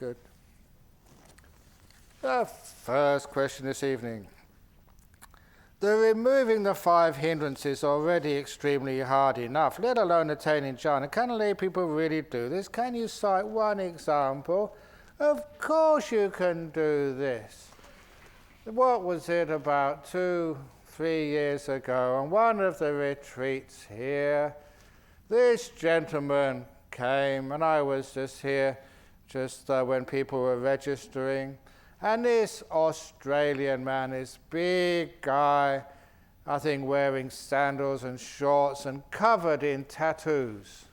Good. The first question this evening. The removing the 5 hindrances already extremely hard enough, let alone attaining jhana. Can lay people really do this? Can you cite one example? Of course you can do this. What was it about 2-3 years ago on one of the retreats here? This gentleman came and I was just here when people were registering, and this Australian man, this big guy, I think wearing sandals and shorts and covered in tattoos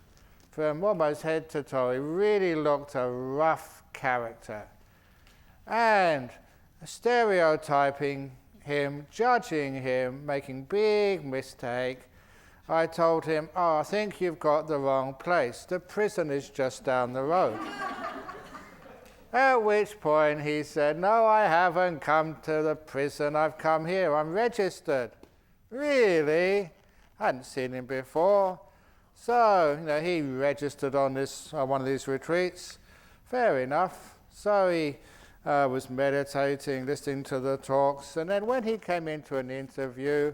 from almost head to toe. He really looked a rough character. And stereotyping him, judging him, making big mistake, I told him, I think you've got the wrong place. The prison is just down the road. At which point he said, no, I haven't come to the prison. I've come here. I'm registered. Really? I hadn't seen him before. So, he registered on one of these retreats. Fair enough. So he was meditating, listening to the talks. And then when he came into an interview,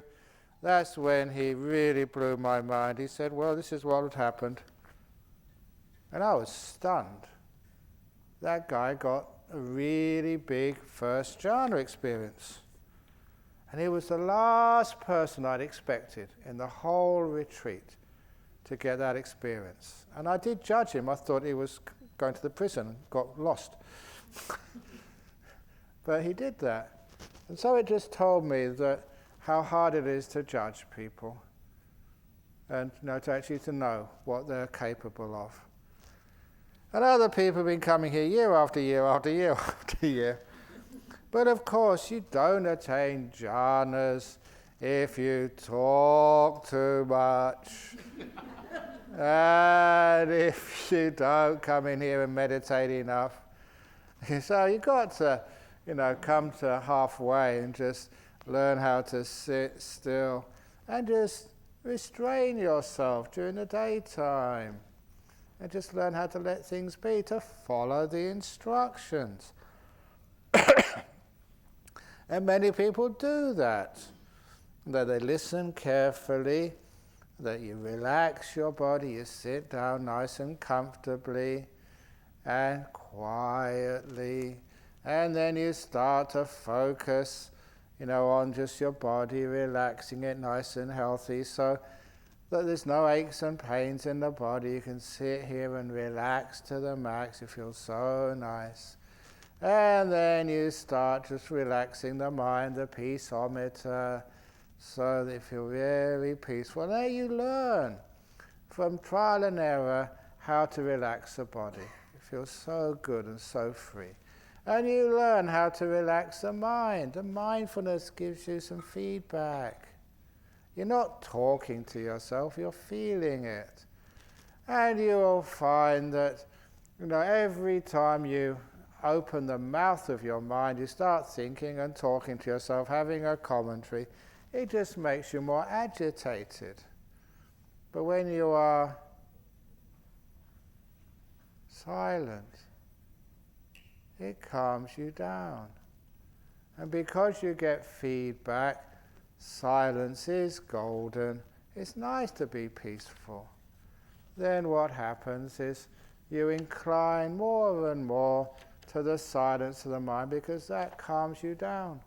that's when he really blew my mind. He said, well, this is what had happened. And I was stunned. That guy got a really big first jhana experience. And he was the last person I'd expected in the whole retreat to get that experience. And I did judge him. I thought he was going to the prison and got lost. But he did that. And so it just told me that how hard it is to judge people and to actually know what they're capable of. And other people have been coming here year after year after year after year. But of course, you don't attain jhanas if you talk too much. And if you don't come in here and meditate enough. So you've got to, come to halfway and just learn how to sit still and just restrain yourself during the daytime. And just learn how to let things be, to follow the instructions. And many people do that. That they listen carefully, that you relax your body, you sit down nice and comfortably and quietly, and then you start to focus, on just your body, relaxing it nice and healthy, so that there's no aches and pains in the body. You can sit here and relax to the max. You feel so nice. And then you start just relaxing the mind, the peaceometer, so that you feel very peaceful. There you learn from trial and error how to relax the body. You feel so good and so free. And you learn how to relax the mind. The mindfulness gives you some feedback. You're not talking to yourself, you're feeling it. And you will find that, every time you open the mouth of your mind, you start thinking and talking to yourself, having a commentary. It just makes you more agitated. But when you are silent, it calms you down. And because you get feedback, silence is golden. It's nice to be peaceful. Then what happens is you incline more and more to the silence of the mind because that calms you down.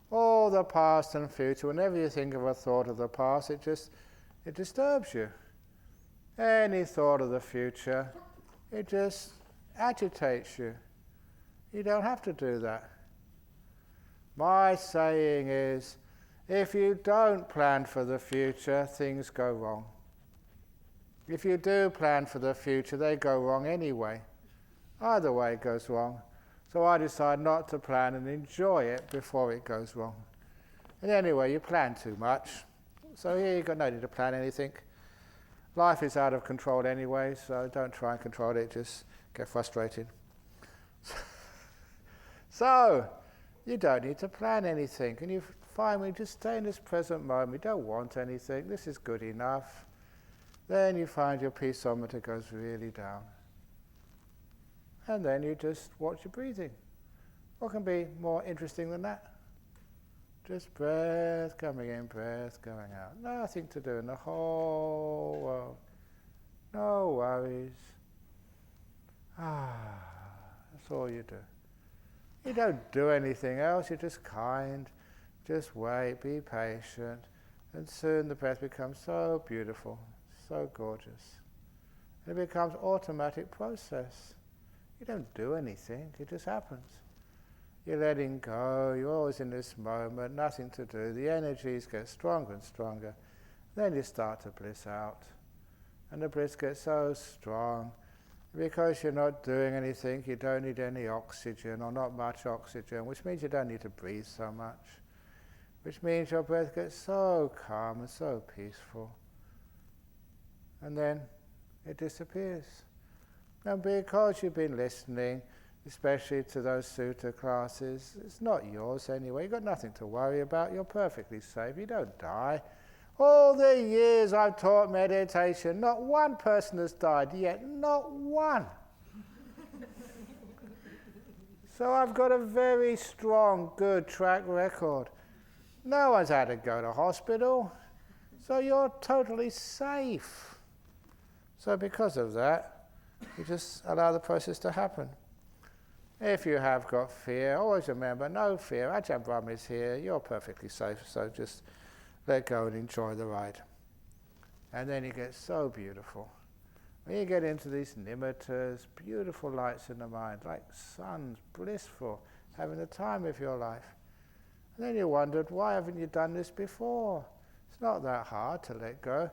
All the past and future, whenever you think of a thought of the past, it disturbs you. Any thought of the future, it just agitates you. You don't have to do that. My saying is, if you don't plan for the future, things go wrong. If you do plan for the future, they go wrong anyway. Either way it goes wrong. So I decide not to plan and enjoy it before it goes wrong. And anyway, you plan too much. So here you've got no need to plan anything. Life is out of control anyway, so don't try and control it, just get frustrated. So, you don't need to plan anything. And you find we just stay in this present moment. We don't want anything. This is good enough. Then you find your peaceometer goes really down. And then you just watch your breathing. What can be more interesting than that? Just breath coming in, breath going out. Nothing to do in the whole world. No worries. That's all you do. You don't do anything else, you're just kind. Just wait, be patient. And soon the breath becomes so beautiful, so gorgeous. It becomes an automatic process. You don't do anything, it just happens. You're letting go, you're always in this moment, nothing to do. The energies get stronger and stronger. Then you start to bliss out. And the bliss gets so strong. Because you're not doing anything, you don't need any oxygen, or not much oxygen, which means you don't need to breathe so much. Which means your breath gets so calm and so peaceful. And then it disappears. And because you've been listening, especially to those sutta classes, it's not yours anyway. You've got nothing to worry about. You're perfectly safe. You don't die. All the years I've taught meditation, not one person has died yet. Not one. So I've got a very strong, good track record. No one's had to go to hospital. So you're totally safe. So because of that, you just allow the process to happen. If you have got fear, always remember, no fear. Ajahn Brahm is here. You're perfectly safe. So just let go and enjoy the ride. And then it gets so beautiful. When you get into these nimittas, beautiful lights in the mind, like suns, blissful, having the time of your life. And then you wondered, why haven't you done this before? It's not that hard to let go.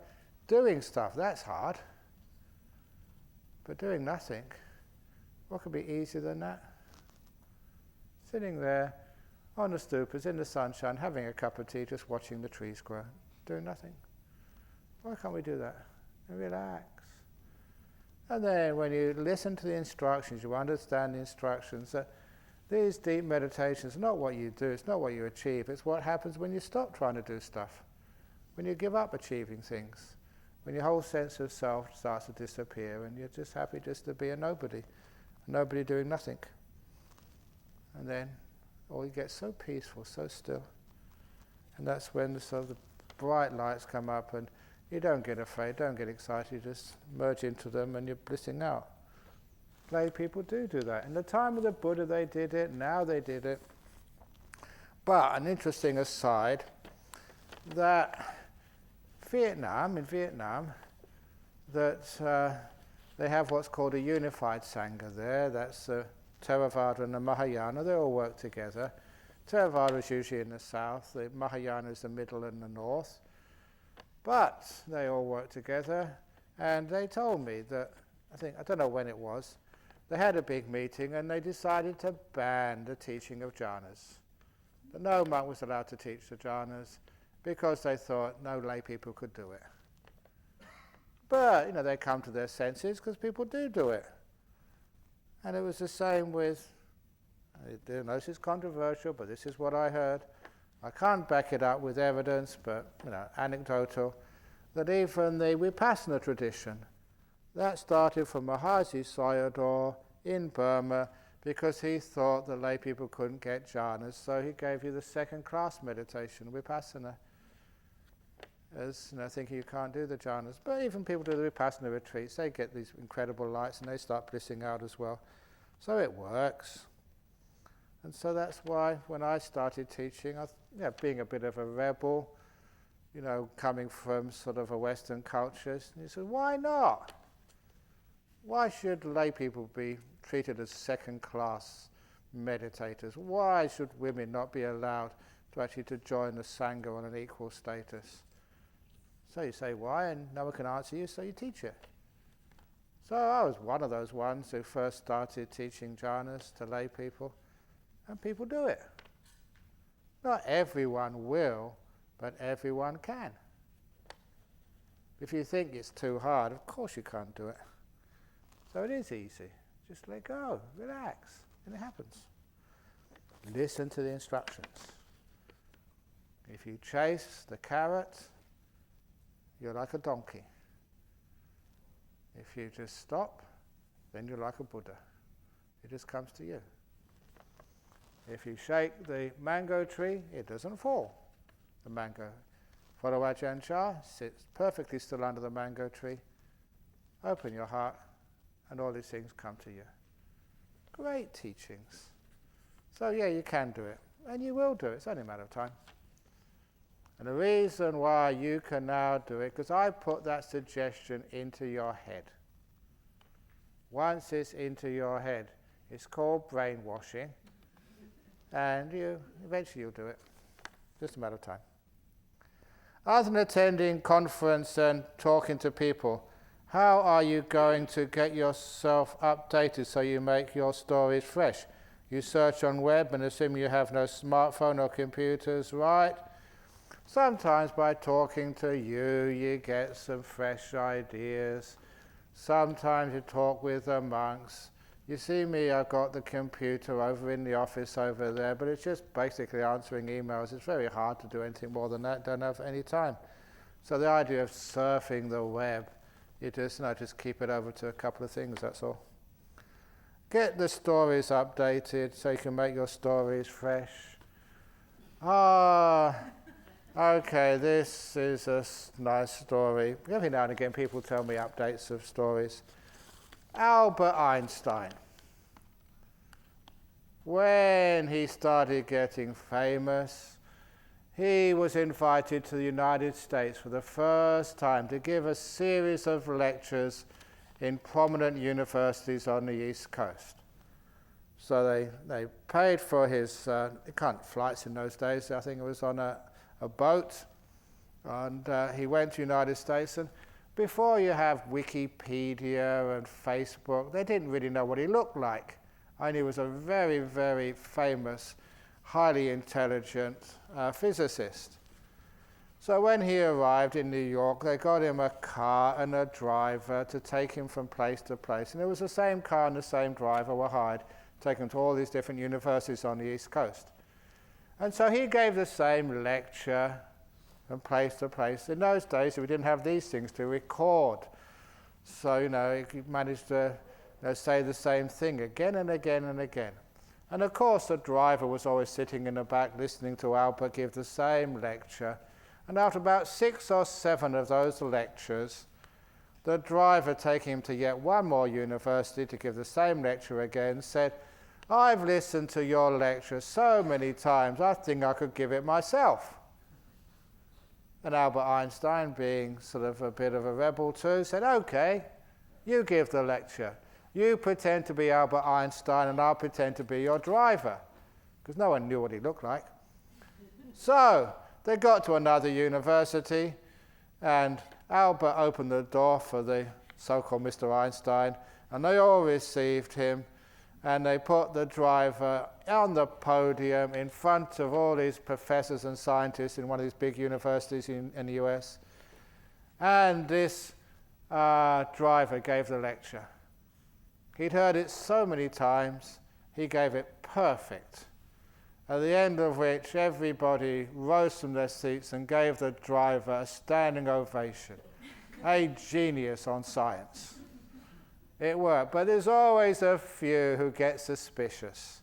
Doing stuff, that's hard. But doing nothing, what could be easier than that? Sitting there on the stupas, in the sunshine, having a cup of tea, just watching the trees grow, doing nothing. Why can't we do that? And relax. And then when you listen to the instructions, you understand the instructions, that these deep meditations are not what you do, it's not what you achieve, it's what happens when you stop trying to do stuff, when you give up achieving things, when your whole sense of self starts to disappear and you're just happy just to be a nobody doing nothing. And then all you get so peaceful, so still. And that's when the sort of the bright lights come up and you don't get afraid, don't get excited, you just merge into them and you're blissing out. Lay people do that. In the time of the Buddha they did it, now they did it. But an interesting aside, that in Vietnam, that they have what's called a unified Sangha there. That's Theravada and the Mahayana, they all work together. Theravada is usually in the south, the Mahayana is the middle and the north. But they all work together, and they told me that, I don't know when it was, they had a big meeting and they decided to ban the teaching of jhanas. That no monk was allowed to teach the jhanas because they thought no lay people could do it. But, they come to their senses because people do it. And it was the same with, this is controversial, but this is what I heard. I can't back it up with evidence, but, anecdotal, that even the Vipassana tradition, that started from Mahasi Sayadaw in Burma because he thought that lay people couldn't get jhanas, so he gave you the second-class meditation, Vipassana, as thinking you can't do the jhanas. But even people do the Vipassana retreats, they get these incredible lights and they start blissing out as well. So it works. And so that's why when I started teaching, being a bit of a rebel, coming from sort of a Western culture, he said, why not? Why should lay people be treated as second-class meditators? Why should women not be allowed to actually to join the Sangha on an equal status? So you say why, and no one can answer you, so you teach it. So I was one of those ones who first started teaching jhanas to lay people, and people do it. Not everyone will, but everyone can. If you think it's too hard, of course you can't do it. So it is easy. Just let go, relax, and it happens. Listen to the instructions. If you chase the carrot, you're like a donkey. If you just stop, then you're like a Buddha. It just comes to you. If you shake the mango tree, it doesn't fall. The mango. Follow Ajahn sits perfectly still under the mango tree. Open your heart, and all these things come to you. Great teachings. So yeah, you can do it. And you will do it. It's only a matter of time. And the reason why you can now do it, because I put that suggestion into your head. Once it's into your head, it's called brainwashing. And eventually you'll do it. Just a matter of time. Other than attending conference and talking to people, how are you going to get yourself updated so you make your stories fresh? You search on web and assume you have no smartphone or computers, right? Sometimes by talking to you get some fresh ideas. Sometimes you talk with the monks. You see me, I've got the computer over in the office over there, but it's just basically answering emails. It's very hard to do anything more than that, don't have any time. So the idea of surfing the web, you just keep it over to a couple of things, that's all. Get the stories updated so you can make your stories fresh. Okay, this is a nice story. Every now and again people tell me updates of stories. Albert Einstein. When he started getting famous, he was invited to the United States for the first time to give a series of lectures in prominent universities on the East Coast. So they paid for his flights in those days. I think it was on a boat, and he went to the United States. And before you have Wikipedia and Facebook, they didn't really know what he looked like. Only he was a very, very famous, highly intelligent physicist. So when he arrived in New York, they got him a car and a driver to take him from place to place. And it was the same car and the same driver were hired to take him to all these different universities on the East Coast. And so he gave the same lecture from place to place. In those days, we didn't have these things to record. So, he managed to say the same thing again and again and again. And of course, the driver was always sitting in the back listening to Albert give the same lecture. And after about 6 or 7 of those lectures, the driver, taking him to yet one more university to give the same lecture again, said, "I've listened to your lecture so many times, I think I could give it myself." And Albert Einstein, being sort of a bit of a rebel too, said, "Okay, you give the lecture. You pretend to be Albert Einstein and I'll pretend to be your driver." Because no one knew what he looked like. So they got to another university, and Albert opened the door for the so-called Mr. Einstein, and they all received him, and they put the driver on the podium in front of all these professors and scientists in one of these big universities in the US. And this driver gave the lecture. He'd heard it so many times, he gave it perfect. At the end of which everybody rose from their seats and gave the driver a standing ovation. A genius on science. It worked, but there's always a few who get suspicious.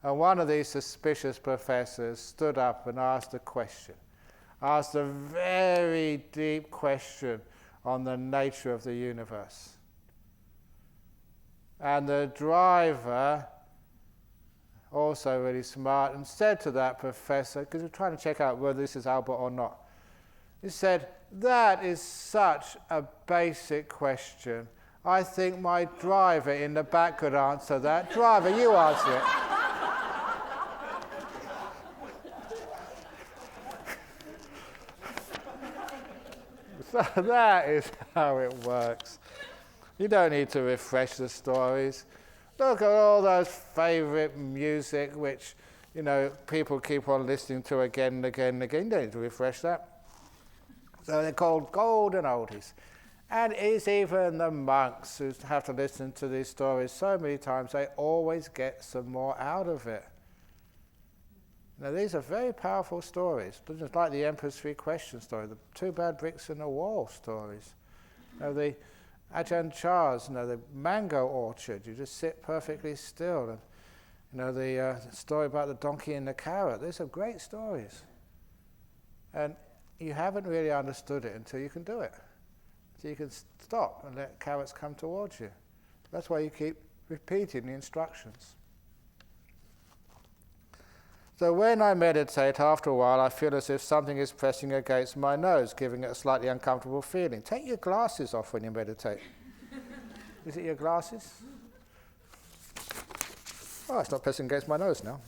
And one of these suspicious professors stood up and asked a question. Asked a very deep question on the nature of the universe. And the driver, also really smart, and said to that professor, because we're trying to check out whether this is Albert or not, he said, "That is such a basic question. I think my driver in the back could answer that." Driver, you answer it. So that is how it works. You don't need to refresh the stories. Look at all those favourite music which, people keep on listening to again and again and again. You don't need to refresh that. So they're called golden oldies. And it's even the monks who have to listen to these stories so many times, they always get some more out of it. Now, these are very powerful stories, just like the Emperor's Three Questions story, the 2 bad bricks in the wall stories. The Ajahn Chah's, the mango orchard. You just sit perfectly still. And, the story about the donkey and the carrot. These are great stories. And you haven't really understood it until you can do it. So you can stop and let carrots come towards you. That's why you keep repeating the instructions. So when I meditate, after a while, I feel as if something is pressing against my nose, giving it a slightly uncomfortable feeling. Take your glasses off when you meditate. Is it your glasses? Oh, it's not pressing against my nose now.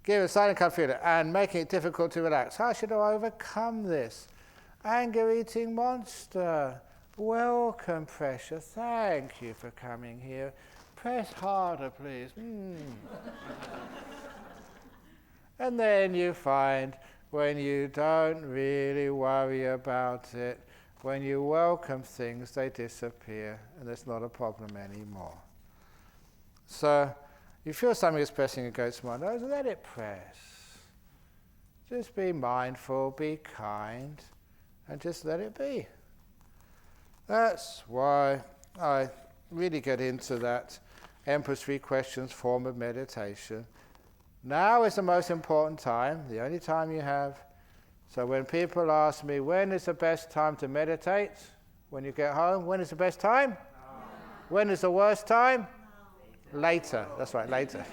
Give it a slightly uncomfortable feeling and making it difficult to relax. How should I overcome this? Anger-eating monster. Welcome, pressure. Thank you for coming here. Press harder, please. And then you find when you don't really worry about it, when you welcome things, they disappear, and it's not a problem anymore. So, you feel something is pressing against my nose, let it press. Just be mindful, be kind, and just let it be. That's why I really get into that Emperor's Three Questions form of meditation. Now is the most important time, the only time you have. So when people ask me, when is the best time to meditate? When you get home, when is the best time? No. When is the worst time? No. Later. That's right, later.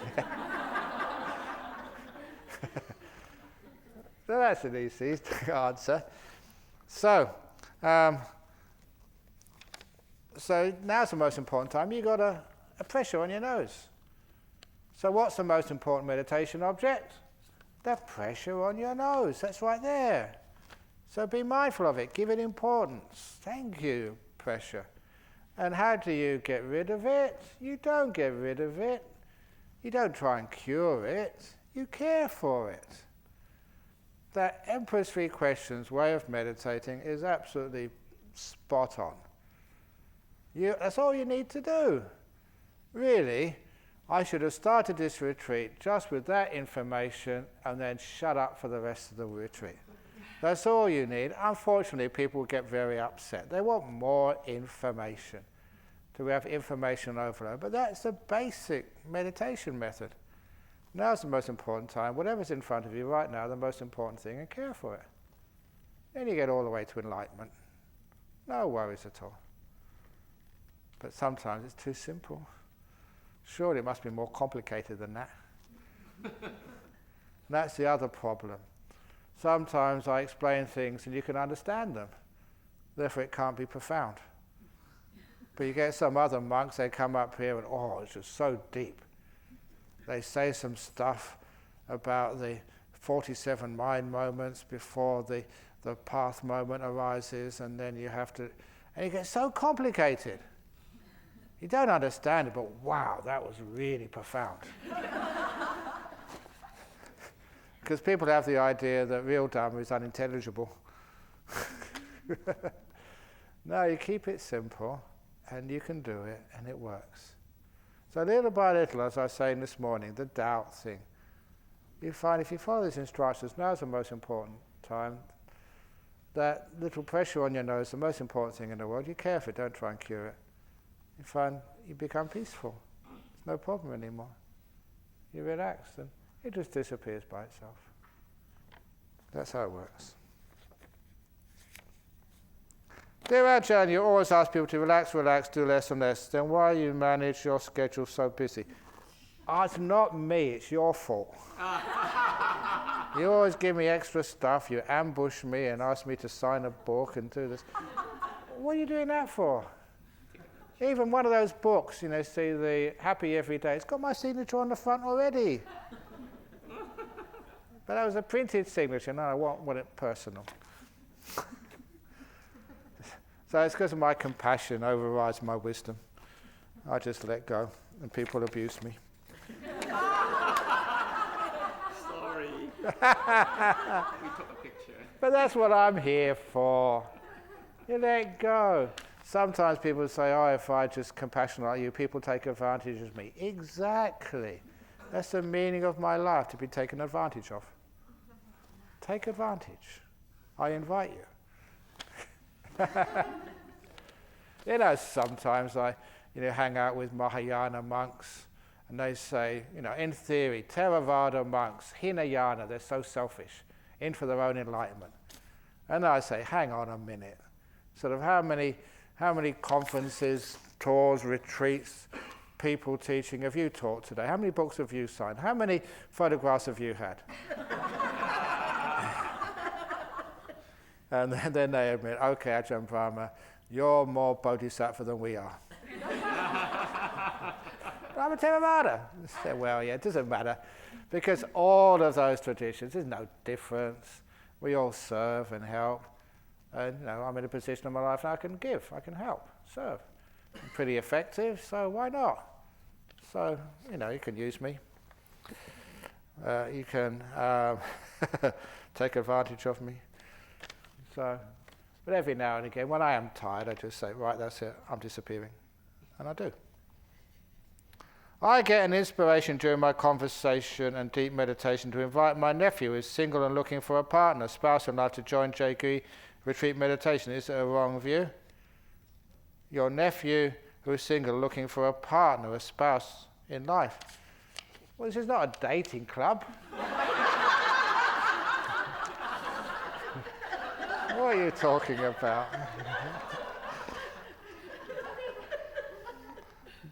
So that's an easy answer. So now's the most important time. You've got a pressure on your nose. So what's the most important meditation object? The pressure on your nose. That's right there. So be mindful of it. Give it importance. Thank you, pressure. And how do you get rid of it? You don't get rid of it. You don't try and cure it. You care for it. That Emperor's Three Questions way of meditating is absolutely spot on. That's all you need to do. Really, I should have started this retreat just with that information and then shut up for the rest of the retreat. That's all you need. Unfortunately, people get very upset. They want more information, to have information overload. But that's the basic meditation method. Now's the most important time. Whatever's in front of you right now, the most important thing, and care for it. Then you get all the way to enlightenment. No worries at all. But sometimes it's too simple. Surely it must be more complicated than that. That's the other problem. Sometimes I explain things and you can understand them. Therefore it can't be profound. But you get some other monks, they come up here and, it's just so deep. They say some stuff about the 47 mind moments before the path moment arises, and then you have to, and it gets so complicated. You don't understand it, but wow, that was really profound. Because people have the idea that real Dharma is unintelligible. No, you keep it simple, and you can do it, and it works. So little by little, as I was saying this morning, the doubt thing, you find if you follow these instructions, now's the most important time. That little pressure on your nose, the most important thing in the world, you care for it, don't try and cure it. You find you become peaceful. There's no problem anymore. You relax and it just disappears by itself. That's how it works. Dear Ajahn, you always ask people to relax, do less and less. Then why you manage your schedule so busy? It's not me, it's your fault. You always give me extra stuff, you ambush me and ask me to sign a book and do this. What are you doing that for? Even one of those books, see the Happy Every Day, it's got my signature on the front already. But that was a printed signature, and I want it personal. So it's because of my compassion overrides my wisdom. I just let go, and people abuse me. Sorry. We took a picture. But that's what I'm here for. You let go. Sometimes people say, if I just compassionate like you, people take advantage of me. Exactly. That's the meaning of my life, to be taken advantage of. Take advantage. I invite you. You know, sometimes I hang out with Mahayana monks, and they say, in theory, Theravada monks, Hinayana, they're so selfish, in for their own enlightenment. And I say, hang on a minute. Sort of how many conferences, tours, retreats, people teaching have you taught today? How many books have you signed? How many photographs have you had? And then they admit, okay, Ajahn Brahma, you're more bodhisattva than we are. I'm a Theravada. I say, well, yeah, it doesn't matter, because all of those traditions, there's no difference. We all serve and help. And I'm in a position in my life now I can give, I can help, serve. I'm pretty effective, so why not? So, you can use me. You can take advantage of me. So, but every now and again, when I am tired, I just say, right, that's it, I'm disappearing. And I do. I get an inspiration during my conversation and deep meditation to invite my nephew, who is single and looking for a partner, spouse in life, to join JG retreat meditation. Is it a wrong view? Your nephew who is single looking for a partner, a spouse in life. Well, this is not a dating club. What are you talking about?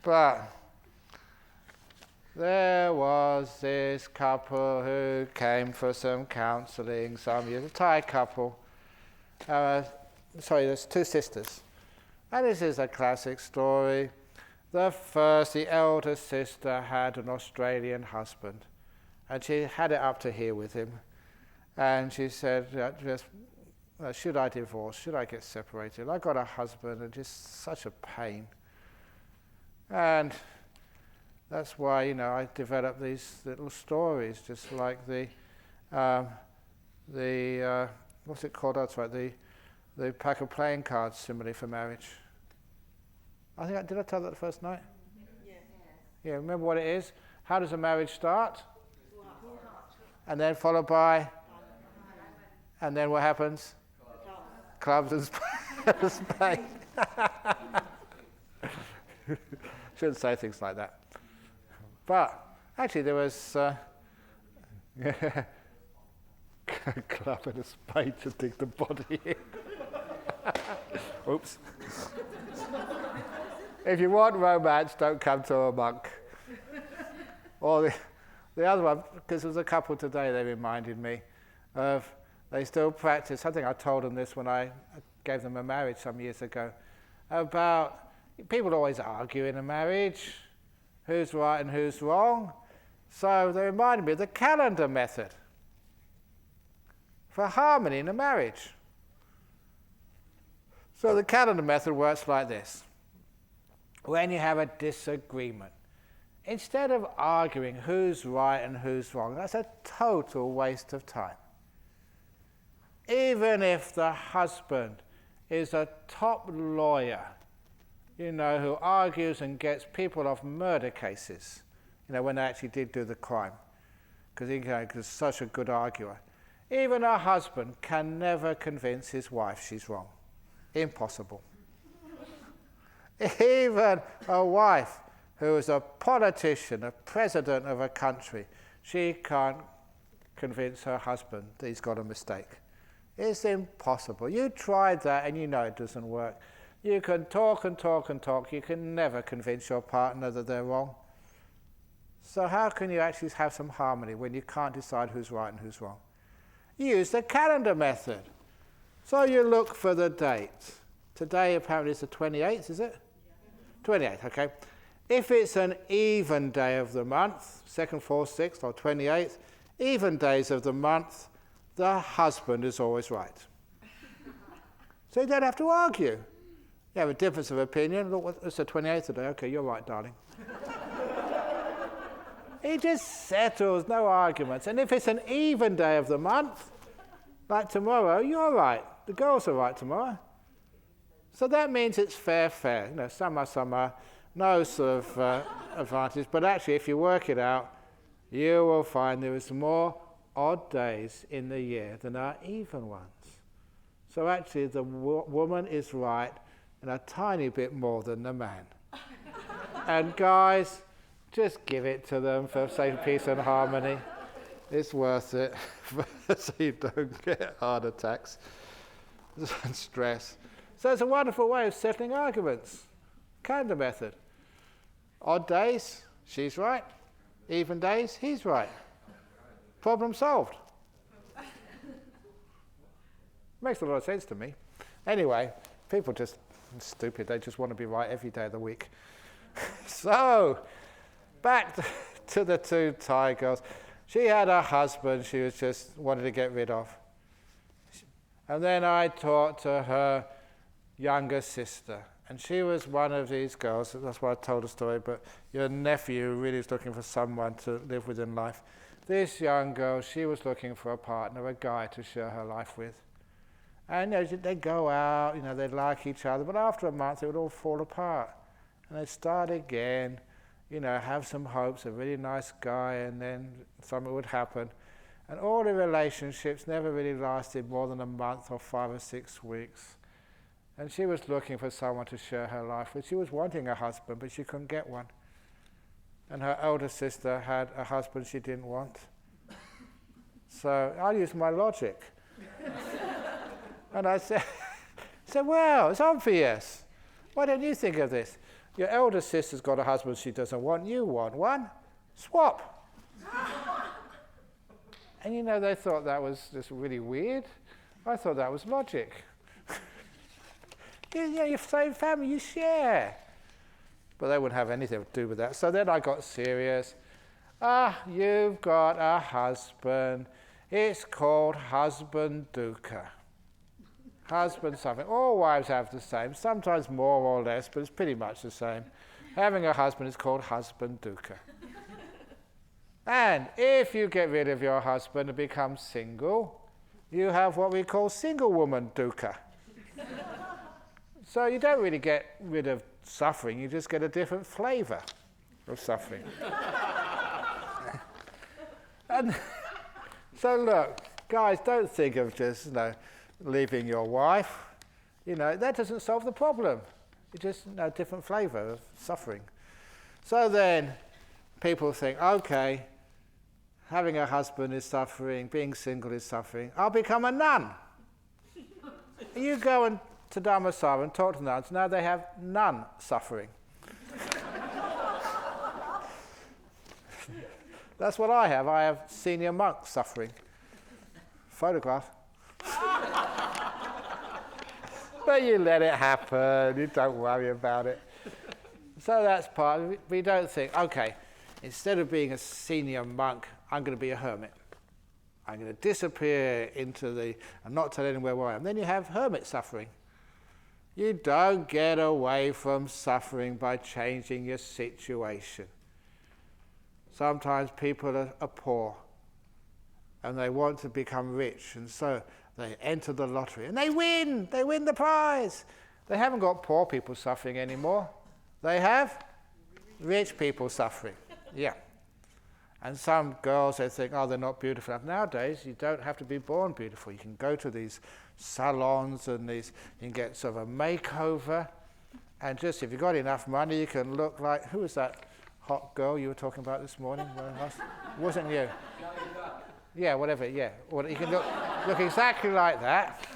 But there was this couple who came for some counselling some years, a Thai couple. There's two sisters. And this is a classic story. The elder sister had an Australian husband, and she had it up to here with him. And she said, should I divorce? Should I get separated? I got a husband and just such a pain. And that's why, I developed these little stories, just like the what's it called? That's right, the pack of playing cards simile for marriage. Did I tell that the first night? Yes. Yeah, remember what it is? How does a marriage start? And then followed by? And then what happens? Clubs and spades. Shouldn't say things like that. But actually there was a club and a spade to dig the body in. Oops. If you want romance, don't come to a monk. Or the other one, because there was a couple today, they reminded me of, they still practice, I think I told them this when I gave them a marriage some years ago, about people always argue in a marriage, who's right and who's wrong. So they reminded me of the calendar method for harmony in a marriage. So the calendar method works like this. When you have a disagreement, instead of arguing who's right and who's wrong, that's a total waste of time. Even if the husband is a top lawyer, who argues and gets people off murder cases, when they actually did do the crime, because he's such a good arguer. Even a husband can never convince his wife she's wrong. Impossible. Even a wife who is a politician, a president of a country, she can't convince her husband that he's got a mistake. It's impossible. You tried that and it doesn't work. You can talk and talk and talk. You can never convince your partner that they're wrong. So how can you actually have some harmony when you can't decide who's right and who's wrong? Use the calendar method. So you look for the date. Today apparently is the 28th, is it? 28th, okay. If it's an even day of the month, 2nd, 4th, 6th, or 28th, even days of the month, the husband is always right. So you don't have to argue. You have a difference of opinion. Look, it's the 28th today. Okay, you're right, darling. It just settles, no arguments. And if it's an even day of the month, like tomorrow, you're right. The girls are right tomorrow. So that means it's fair. Summer, no sort of advantage. But actually, if you work it out, you will find there is more odd days in the year than are even ones. So actually, the woman is right and a tiny bit more than the man. And guys, just give it to them for sake of peace and harmony. It's worth it so you don't get heart attacks and stress. So it's a wonderful way of settling arguments. Candor method. Odd days, she's right. Even days, he's right. Problem solved. Makes a lot of sense to me. Anyway, people just stupid. They just want to be right every day of the week. So, back to the two Thai girls. She had a husband she was just wanted to get rid of. And then I talked to her younger sister. And she was one of these girls, that's why I told the story, but your nephew really is looking for someone to live with in life. This young girl, she was looking for a partner, a guy to share her life with. And they'd go out, they'd like each other, but after a month it would all fall apart. And they'd start again, have some hopes, a really nice guy, and then something would happen. And all the relationships never really lasted more than a month or 5 or 6 weeks. And she was looking for someone to share her life with. She was wanting a husband, but she couldn't get one. And her elder sister had a husband she didn't want. So I used my logic. And I said, well, it's obvious. Why don't you think of this? Your elder sister's got a husband she doesn't want. You want one. Swap. And they thought that was just really weird. I thought that was logic. You're same family, you share. But they wouldn't have anything to do with that. So then I got serious. You've got a husband. It's called husband dukkha. Husband suffering. All wives have the same, sometimes more or less, but it's pretty much the same. Having a husband is called husband dukkha. And if you get rid of your husband and become single, you have what we call single woman dukkha. So you don't really get rid of suffering, you just get a different flavour of suffering. And so look, guys, don't think of just leaving your wife. That doesn't solve the problem. It's just a different flavour of suffering. So then people think, okay, having a husband is suffering, being single is suffering. I'll become a nun. You go to Dhammasara and talk to nuns. Now they have none suffering. That's what I have. I have senior monk suffering. Photograph. But you let it happen. You don't worry about it. So that's part of it. We don't think, okay, instead of being a senior monk, I'm going to be a hermit. I'm going to disappear and not tell anyone where I am. Then you have hermit suffering. You don't get away from suffering by changing your situation. Sometimes people are poor and they want to become rich, and so they enter the lottery and they win the prize. They haven't got poor people suffering anymore. They have rich people suffering. Yeah. And some girls, they think, they're not beautiful enough. Nowadays, you don't have to be born beautiful. You can go to these salons and you can get sort of a makeover. And just if you've got enough money, you can look like, who was that hot girl you were talking about this morning? Wasn't you? Yeah, whatever, yeah. Well, you can look exactly like that.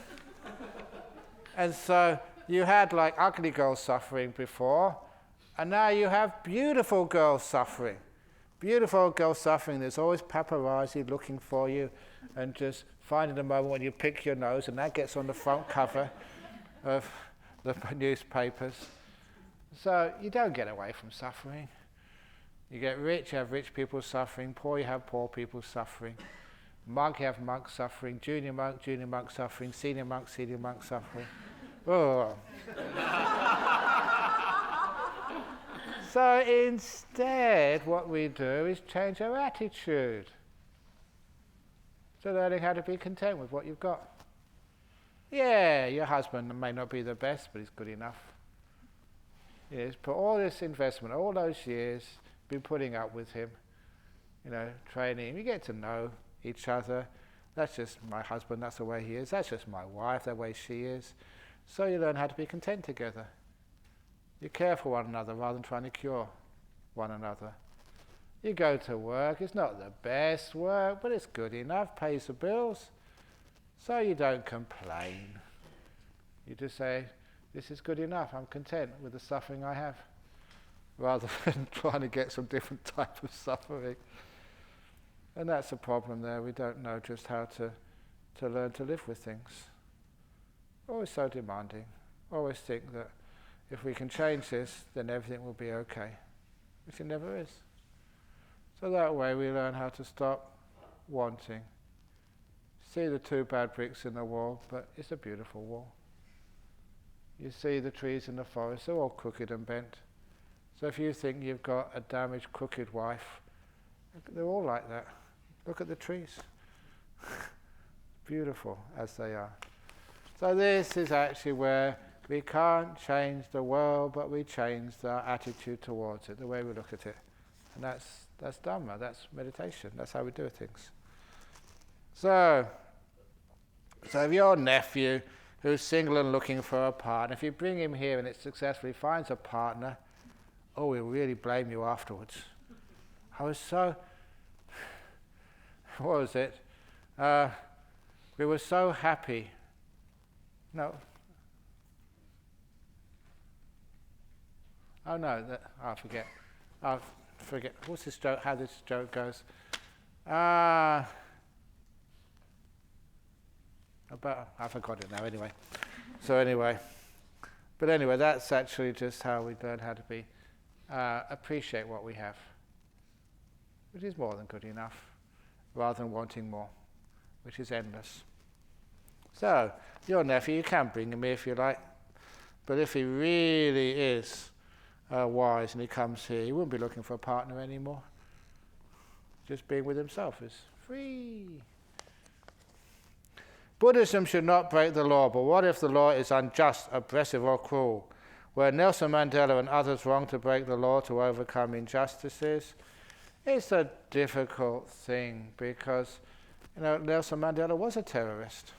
And so you had ugly girls suffering before, and now you have beautiful girls suffering. Beautiful girl suffering, there's always paparazzi looking for you and just finding a moment when you pick your nose, and that gets on the front cover of the newspapers. So you don't get away from suffering. You get rich, you have rich people suffering. Poor, you have poor people suffering. Monk, you have monk suffering. Junior monk suffering. Senior monk suffering. Oh. So instead, what we do is change our attitude. So learning how to be content with what you've got. Yeah, your husband may not be the best, but he's good enough. Yes, put all this investment, all those years, been putting up with him, training him. You get to know each other. That's just my husband, that's the way he is. That's just my wife, the way she is. So you learn how to be content together. You care for one another rather than trying to cure one another. You go to work, it's not the best work, but it's good enough, pays the bills, so you don't complain. You just say, this is good enough, I'm content with the suffering I have, rather than trying to get some different type of suffering. And that's the problem there, we don't know just how to learn to live with things. Always so demanding, always think that if we can change this, then everything will be okay, which it never is. So that way we learn how to stop wanting. See the two bad bricks in the wall, but it's a beautiful wall. You see the trees in the forest, they're all crooked and bent. So if you think you've got a damaged, crooked wife, they're all like that. Look at the trees. Beautiful as they are. So this is actually where we can't change the world, but we change our attitude towards it, the way we look at it. And that's Dhamma, that's meditation, that's how we do things. So if your nephew who's single and looking for a partner, if you bring him here and it successfully finds a partner, oh, he'll really blame you afterwards. I was so, what was it? We were so happy. No. Oh no, I forget. I forget. What's this joke? How this joke goes? I forgot it now. Anyway, but anyway, that's actually just how we learn how to be appreciate what we have, which is more than good enough, rather than wanting more, which is endless. So your nephew, you can bring him here if you like, but if he really is wise and he comes here, he wouldn't be looking for a partner anymore. Just being with himself is free. Buddhism should not break the law, but what if the law is unjust, oppressive or cruel? Were Nelson Mandela and others wrong to break the law to overcome injustices? It's a difficult thing because Nelson Mandela was a terrorist.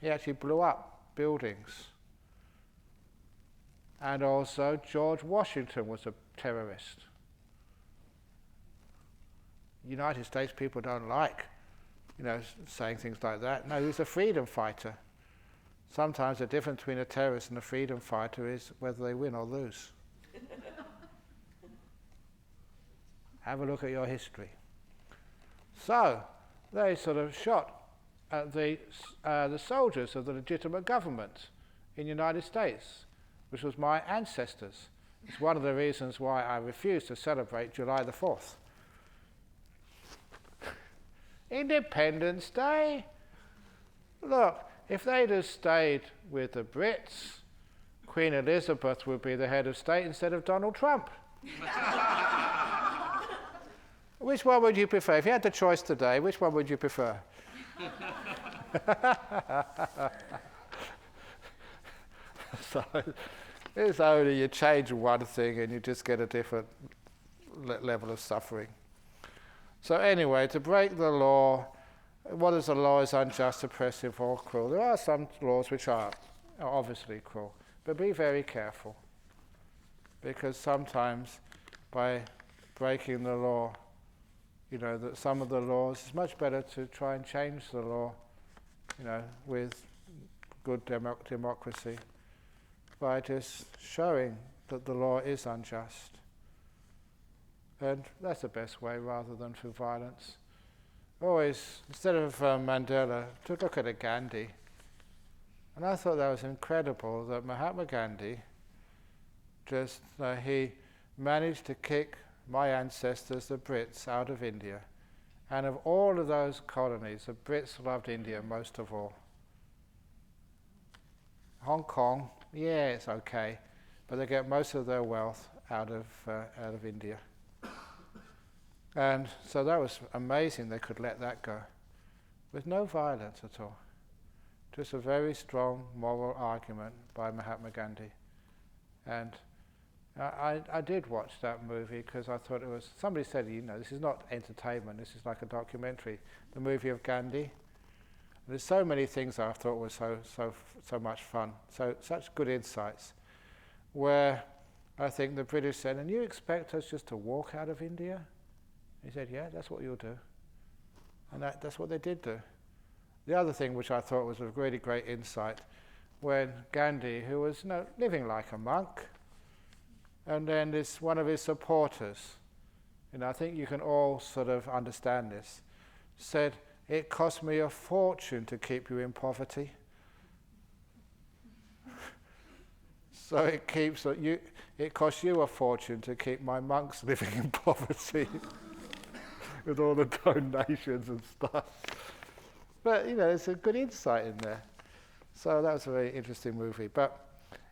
He actually blew up buildings. And also George Washington was a terrorist. United States people don't like, saying things like that. No, he was a freedom fighter. Sometimes the difference between a terrorist and a freedom fighter is whether they win or lose. Have a look at your history. So, they sort of shot at the soldiers of the legitimate government in the United States, which was my ancestors. It's one of the reasons why I refuse to celebrate July the 4th. Independence Day? Look, if they'd have stayed with the Brits, Queen Elizabeth would be the head of state instead of Donald Trump. Which one would you prefer? If you had the choice today, which one would you prefer? So it's only you change one thing and you just get a different level of suffering. So anyway, to break the law, what is the law is unjust, oppressive or cruel. There are some laws which are obviously cruel, but be very careful, because sometimes by breaking the law, that some of the laws, it's much better to try and change the law, with good democracy, by just showing that the law is unjust. And that's the best way, rather than through violence. Always, instead of Mandela, to look at a Gandhi. And I thought that was incredible that Mahatma Gandhi he managed to kick my ancestors, the Brits, out of India. And of all of those colonies, the Brits loved India most of all. Hong Kong, yeah, it's okay, but they get most of their wealth out of India. And so that was amazing they could let that go, with no violence at all. Just a very strong moral argument by Mahatma Gandhi. And I did watch that movie because I thought it was, somebody said, this is not entertainment, this is like a documentary, the movie of Gandhi. There's so many things I thought were so much fun, such good insights, where I think the British said, and you expect us just to walk out of India? He said, yeah, that's what you'll do. And that's what they did do. The other thing which I thought was a really great insight, when Gandhi, who was living like a monk, and then this one of his supporters, I think you can all sort of understand this, said, it cost me a fortune to keep you in poverty. So it costs you a fortune to keep my monks living in poverty with all the donations and stuff. But, it's a good insight in there. So that was a very interesting movie. But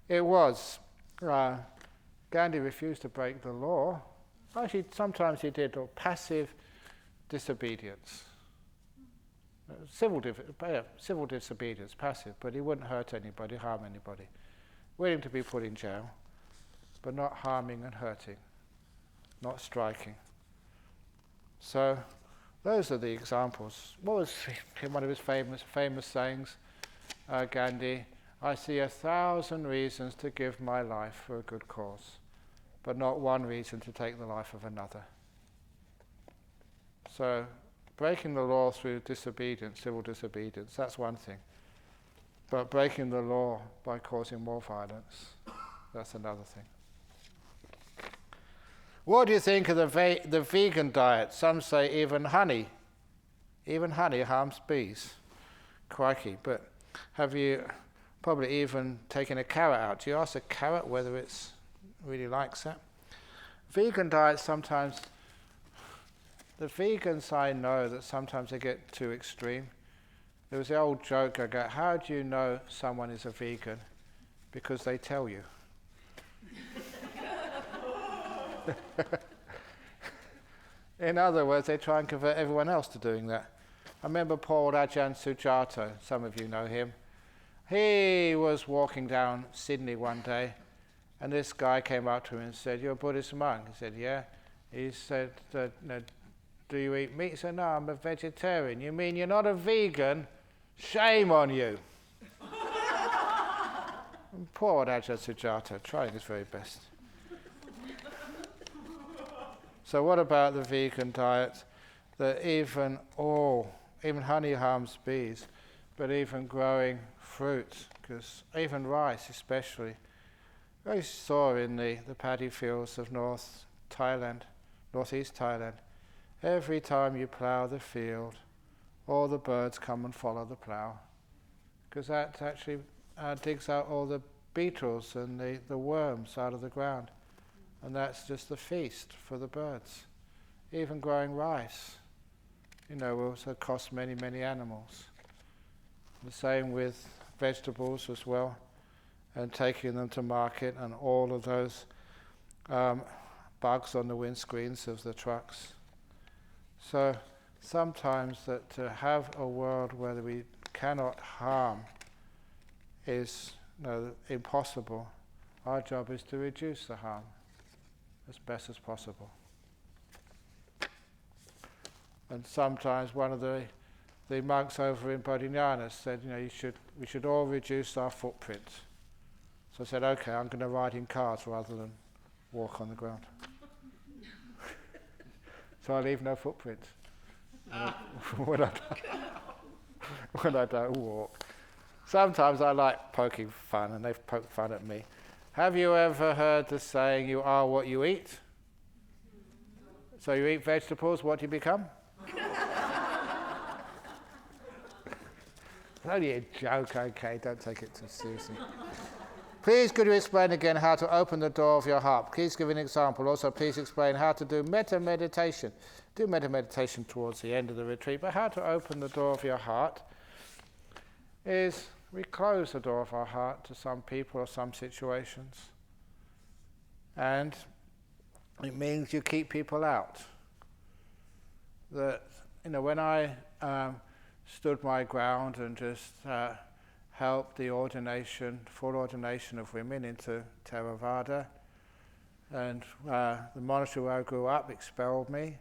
it was, Gandhi refused to break the law. Actually, sometimes he did, or passive disobedience. Civil disobedience, passive, but he wouldn't hurt anybody, harm anybody. Willing to be put in jail, but not harming and hurting, not striking. So those are the examples. What was one of his famous sayings, Gandhi? I see 1,000 reasons to give my life for a good cause, but not one reason to take the life of another. So breaking the law through disobedience, civil disobedience, that's one thing. But breaking the law by causing more violence, that's another thing. What do you think of the vegan diet? Some say even honey harms bees. Crikey, but have you probably even taken a carrot out? Do you ask a carrot whether it really likes that? Vegan diet sometimes, the vegans I know that sometimes they get too extreme. There was the old joke I got, how do you know someone is a vegan? Because they tell you. In other words, they try and convert everyone else to doing that. I remember poor old Ajahn Sujato, some of you know him. He was walking down Sydney one day, and this guy came up to him and said, you're a Buddhist monk? He said, yeah. He said, do you eat meat? He said, no, I'm a vegetarian. You mean you're not a vegan? Shame on you. And poor old Ajahn Sujato, trying his very best. So what about the vegan diet? That even honey harms bees, but even growing fruit, because even rice especially. I saw in the paddy fields of northeast Thailand, every time you plough the field, all the birds come and follow the plough, because that actually digs out all the beetles and the worms out of the ground, and that's just the feast for the birds. Even growing rice, will also cost many, many animals. The same with vegetables as well, and taking them to market, and all of those bugs on the windscreens of the trucks. So sometimes that to have a world where we cannot harm is impossible. Our job is to reduce the harm as best as possible. And sometimes one of the monks over in Bodhinyana said, we should all reduce our footprint. So I said, okay, I'm going to ride in cars rather than walk on the ground. So I leave no footprint when I don't walk. Sometimes I like poking fun, and they've poked fun at me. Have you ever heard the saying, you are what you eat? So you eat vegetables, what do you become? It's only a joke, okay, don't take it too seriously. Please could you explain again how to open the door of your heart? Please give an example. Also, please explain how to do metta meditation. Do metta meditation towards the end of the retreat, but how to open the door of your heart is we close the door of our heart to some people or some situations. And it means you keep people out. That, when I stood my ground and just helped the full ordination of women into Theravada, and the monastery where I grew up expelled me.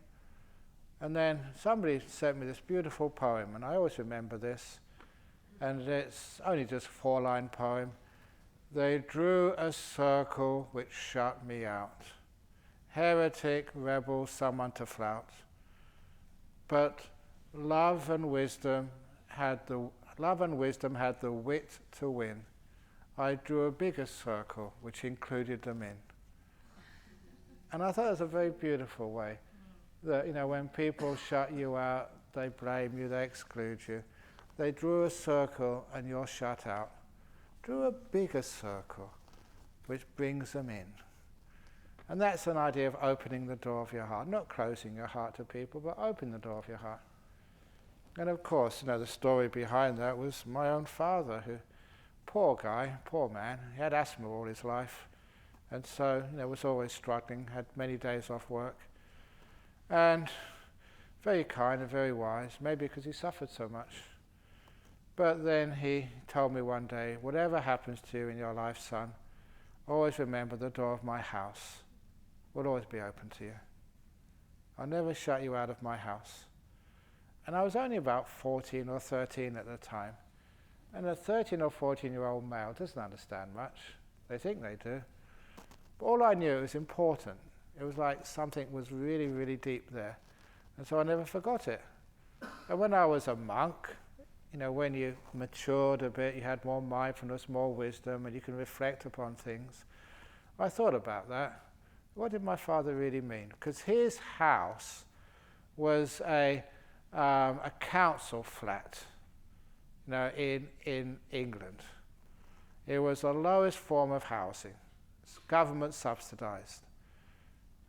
And then somebody sent me this beautiful poem, and I always remember this, and it's only just a 4-line poem, They drew a circle which shut me out. Heretic, rebel, someone to flout. But love and wisdom had the wit to win. I drew a bigger circle which included them in. And I thought it was a very beautiful way. That, when people shut you out, they blame you, they exclude you. They drew a circle and you're shut out. Drew a bigger circle which brings them in. And that's an idea of opening the door of your heart, not closing your heart to people, but opening the door of your heart. And of course, the story behind that was my own father, who, poor guy, poor man, he had asthma all his life, and so, was always struggling, had many days off work, and very kind and very wise, maybe because he suffered so much. But then he told me one day, whatever happens to you in your life, son, always remember the door of my house will always be open to you. I'll never shut you out of my house. And I was only about 14 or 13 at the time. And a 13 or 14-year-old male doesn't understand much. They think they do. But all I knew, it was important. It was like something was really, really deep there. And so I never forgot it. And when I was a monk, when you matured a bit, you had more mindfulness, more wisdom, and you can reflect upon things. I thought about that. What did my father really mean? Because his house was a council flat, in England. It was the lowest form of housing. It's government subsidized.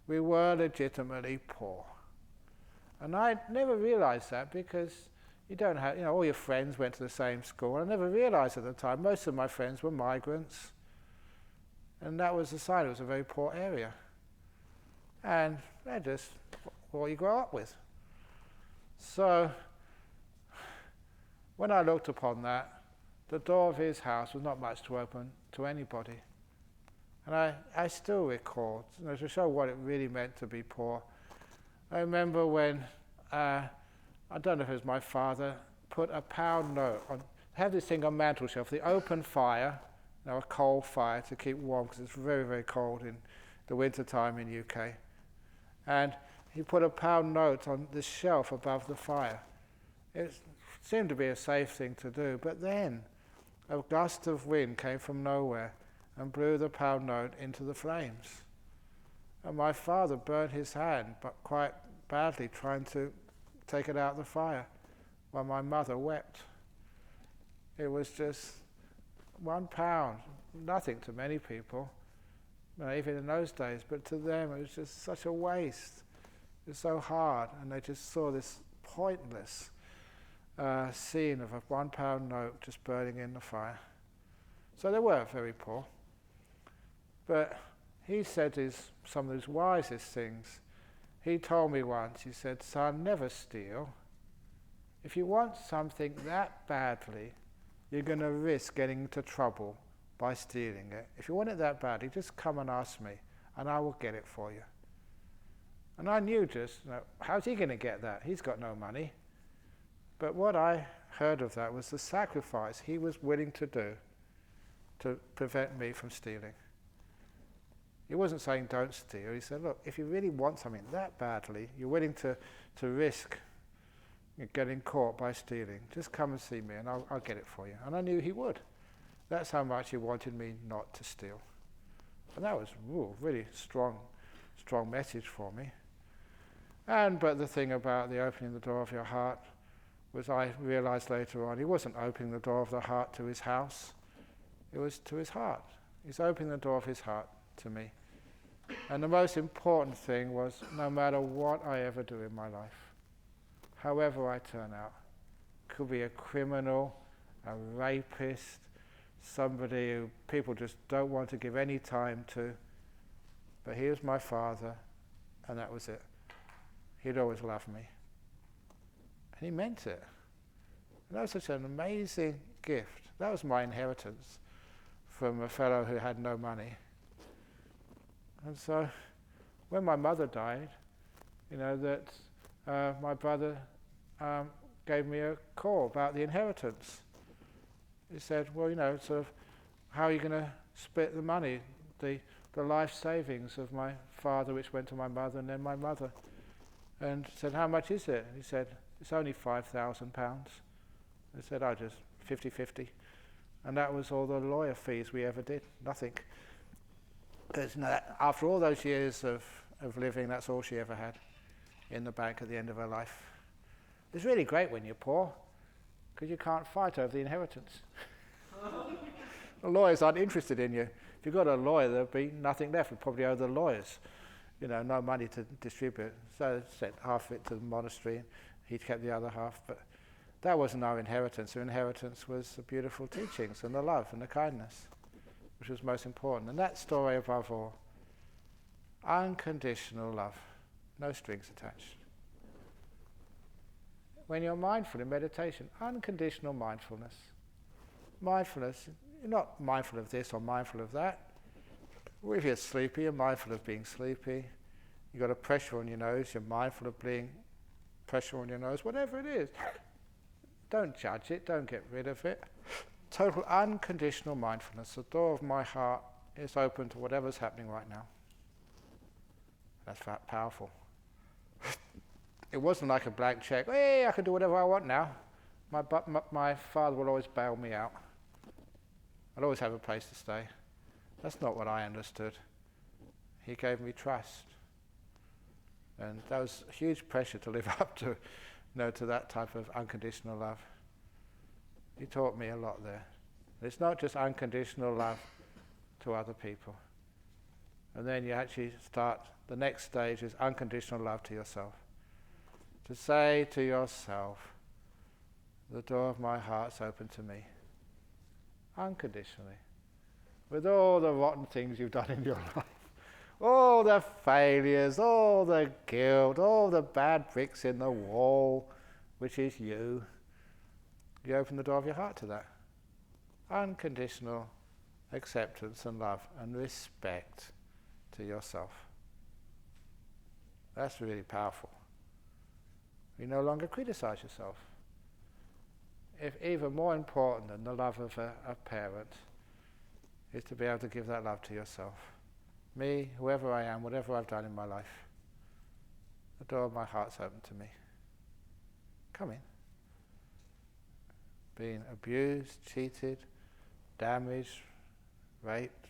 We were legitimately poor. And I never realized that because you don't have, all your friends went to the same school. I never realized at the time, most of my friends were migrants. And that was the sign, it was a very poor area. And they're just what you grow up with. So, when I looked upon that, the door of his house was not much to open to anybody. And I still recall, to show what it really meant to be poor. I remember when, I don't know if it was my father, put a £1 note on, have this thing on mantel shelf, the open fire, a coal fire to keep warm because it's very, very cold in the winter time in UK. And he put a £1 note on this shelf above the fire. It seemed to be a safe thing to do, but then a gust of wind came from nowhere and blew the £1 note into the flames. And my father burned his hand, but quite badly, trying to take it out of the fire, while my mother wept. It was just £1, nothing to many people, even in those days, but to them it was just such a waste. It was so hard, and they just saw this pointless scene of a £1 note just burning in the fire. So they were very poor. But he said some of his wisest things. He told me once, he said, son, never steal. If you want something that badly, you're going to risk getting into trouble by stealing it. If you want it that badly, just come and ask me, and I will get it for you. And I knew how's he going to get that? He's got no money. But what I heard of that was the sacrifice he was willing to do to prevent me from stealing. He wasn't saying don't steal. He said, look, if you really want something that badly, you're willing to risk getting caught by stealing, just come and see me and I'll get it for you. And I knew he would. That's how much he wanted me not to steal. And that was really strong message for me. But the thing about the opening the door of your heart was, I realized later on, he wasn't opening the door of the heart to his house. It was to his heart. He's opening the door of his heart to me. And the most important thing was, no matter what I ever do in my life, however I turn out, could be a criminal, a rapist, somebody who people just don't want to give any time to, but he was my father, and that was it. He'd always love me. And he meant it. And that was such an amazing gift. That was my inheritance from a fellow who had no money. And so when my mother died, my brother gave me a call about the inheritance. He said, well, sort of, how are you going to split the money, the life savings of my father, which went to my mother and then my mother, and said, how much is it? And he said, it's only £5,000. I said, oh, just 50-50. And that was all the lawyer fees we ever did, nothing. Because after all those years of living, that's all she ever had in the bank at the end of her life. It's really great when you're poor, because you can't fight over the inheritance. The lawyers aren't interested in you. If you've got a lawyer, there'll be nothing left. We probably owe the lawyers, no money to distribute. So I sent half of it to the monastery, and he kept the other half. But that wasn't our inheritance. Our inheritance was the beautiful teachings and the love and the kindness, which was most important. And that story above all, unconditional love, no strings attached. When you're mindful in meditation, unconditional mindfulness. Mindfulness, you're not mindful of this or mindful of that. If you're sleepy, you're mindful of being sleepy. You've got a pressure on your nose, you're mindful of being pressure on your nose, whatever it is. Don't judge it, don't get rid of it. Total unconditional mindfulness. The door of my heart is open to whatever's happening right now. That's powerful. It wasn't like a blank check. Hey, I can do whatever I want now. My father will always bail me out. I'll always have a place to stay. That's not what I understood. He gave me trust. And that was huge pressure to live up to, to that type of unconditional love. He taught me a lot there. It's not just unconditional love to other people. And then you actually start, the next stage is unconditional love to yourself. To say to yourself, the door of my heart's open to me. Unconditionally. With all the rotten things you've done in your life. All the failures, all the guilt, all the bad bricks in the wall, which is you. You open the door of your heart to that. Unconditional acceptance and love and respect to yourself. That's really powerful. You no longer criticize yourself. If even more important than the love of a parent is to be able to give that love to yourself. Me, whoever I am, whatever I've done in my life, the door of my heart's open to me. Come in. Being abused, cheated, damaged, raped,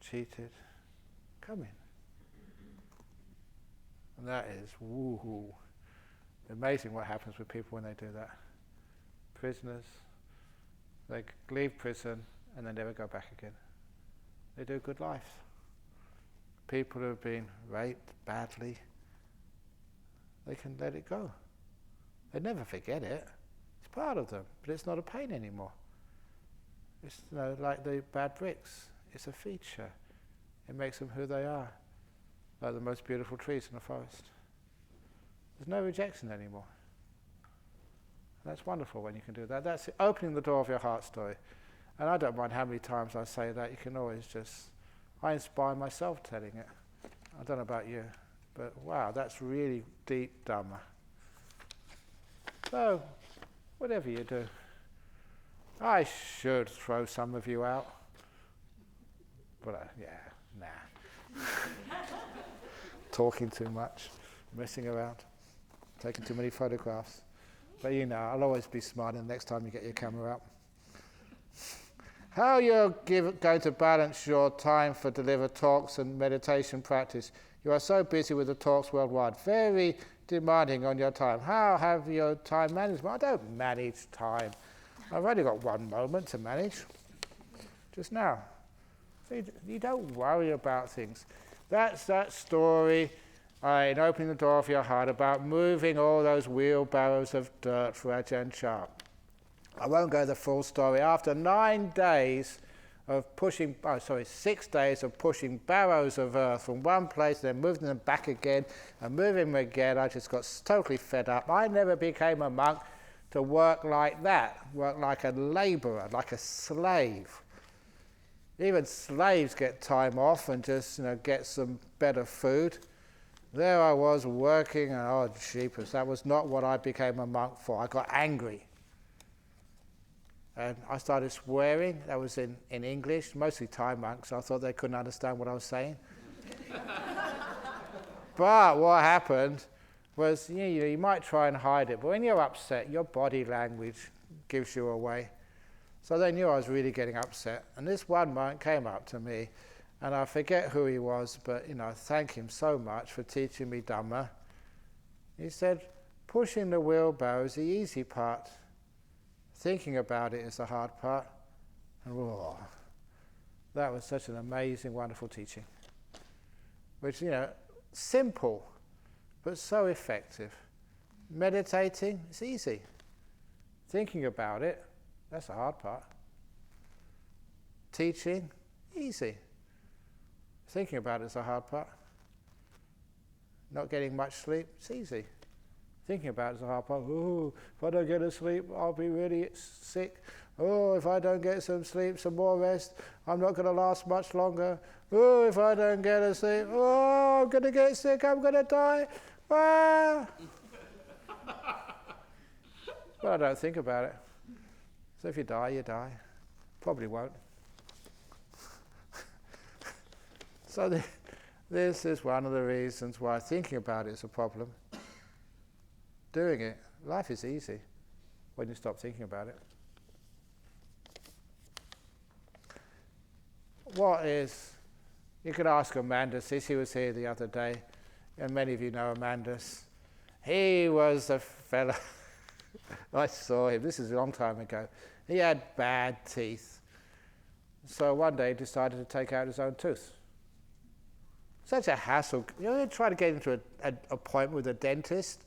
cheated. Come in. And that is woohoo. Amazing what happens with people when they do that. Prisoners, they leave prison and they never go back again. They do a good life. People who have been raped badly, they can let it go. They never forget it. It's part of them, but it's not a pain anymore. It's like the bad bricks. It's a feature. It makes them who they are, like the most beautiful trees in the forest. There's no rejection anymore. That's wonderful when you can do that. That's opening the door of your heart story. And I don't mind how many times I say that. You can always I inspire myself telling it. I don't know about you, but wow, that's really deep Dhamma. So, whatever you do, I should throw some of you out. But nah. Talking too much, messing around, taking too many photographs. But I'll always be smiling next time you get your camera out. How you're going to balance your time for deliver talks and meditation practice. You are so busy with the talks worldwide, very demanding on your time. How have your time management? I don't manage time. I've only got one moment to manage, just now. You don't worry about things. That's that story in opening the door of your heart about moving all those wheelbarrows of dirt for Ajahn Chah. I won't go the full story. After 6 days of pushing barrows of earth from one place, then moving them back again and moving them again, I just got totally fed up. I never became a monk to work like that, work like a labourer, like a slave. Even slaves get time off and just get some better food. There I was working, and oh jeepers, that was not what I became a monk for. I got angry. And I started swearing. That was in English, mostly Thai monks. I thought they couldn't understand what I was saying. But what happened was, you might try and hide it, but when you're upset, your body language gives you away. So they knew I was really getting upset. And this one monk came up to me, and I forget who he was, but I thank him so much for teaching me Dhamma. He said, pushing the wheelbarrow is the easy part. Thinking about it is the hard part. And that was such an amazing, wonderful teaching. Which, simple, but so effective. Meditating, it's easy. Thinking about it, that's the hard part. Teaching, easy. Thinking about it is the hard part. Not getting much sleep, it's easy. Thinking about it is the hard part. Oh, if I don't get to sleep, I'll be really sick. Oh, if I don't get some sleep, some more rest, I'm not going to last much longer. Oh, if I don't get to sleep, oh, I'm going to get sick, I'm going to die. Ah. But I don't think about it. So if you die, you die. Probably won't. So this is one of the reasons why thinking about it is a problem. Doing it, life is easy when you stop thinking about it. You could ask Amandus this, he was here the other day, and many of you know Amandus. He was a fella, I saw him, this is a long time ago. He had bad teeth. So one day he decided to take out his own tooth. Such a hassle. You try to get into an appointment with a dentist.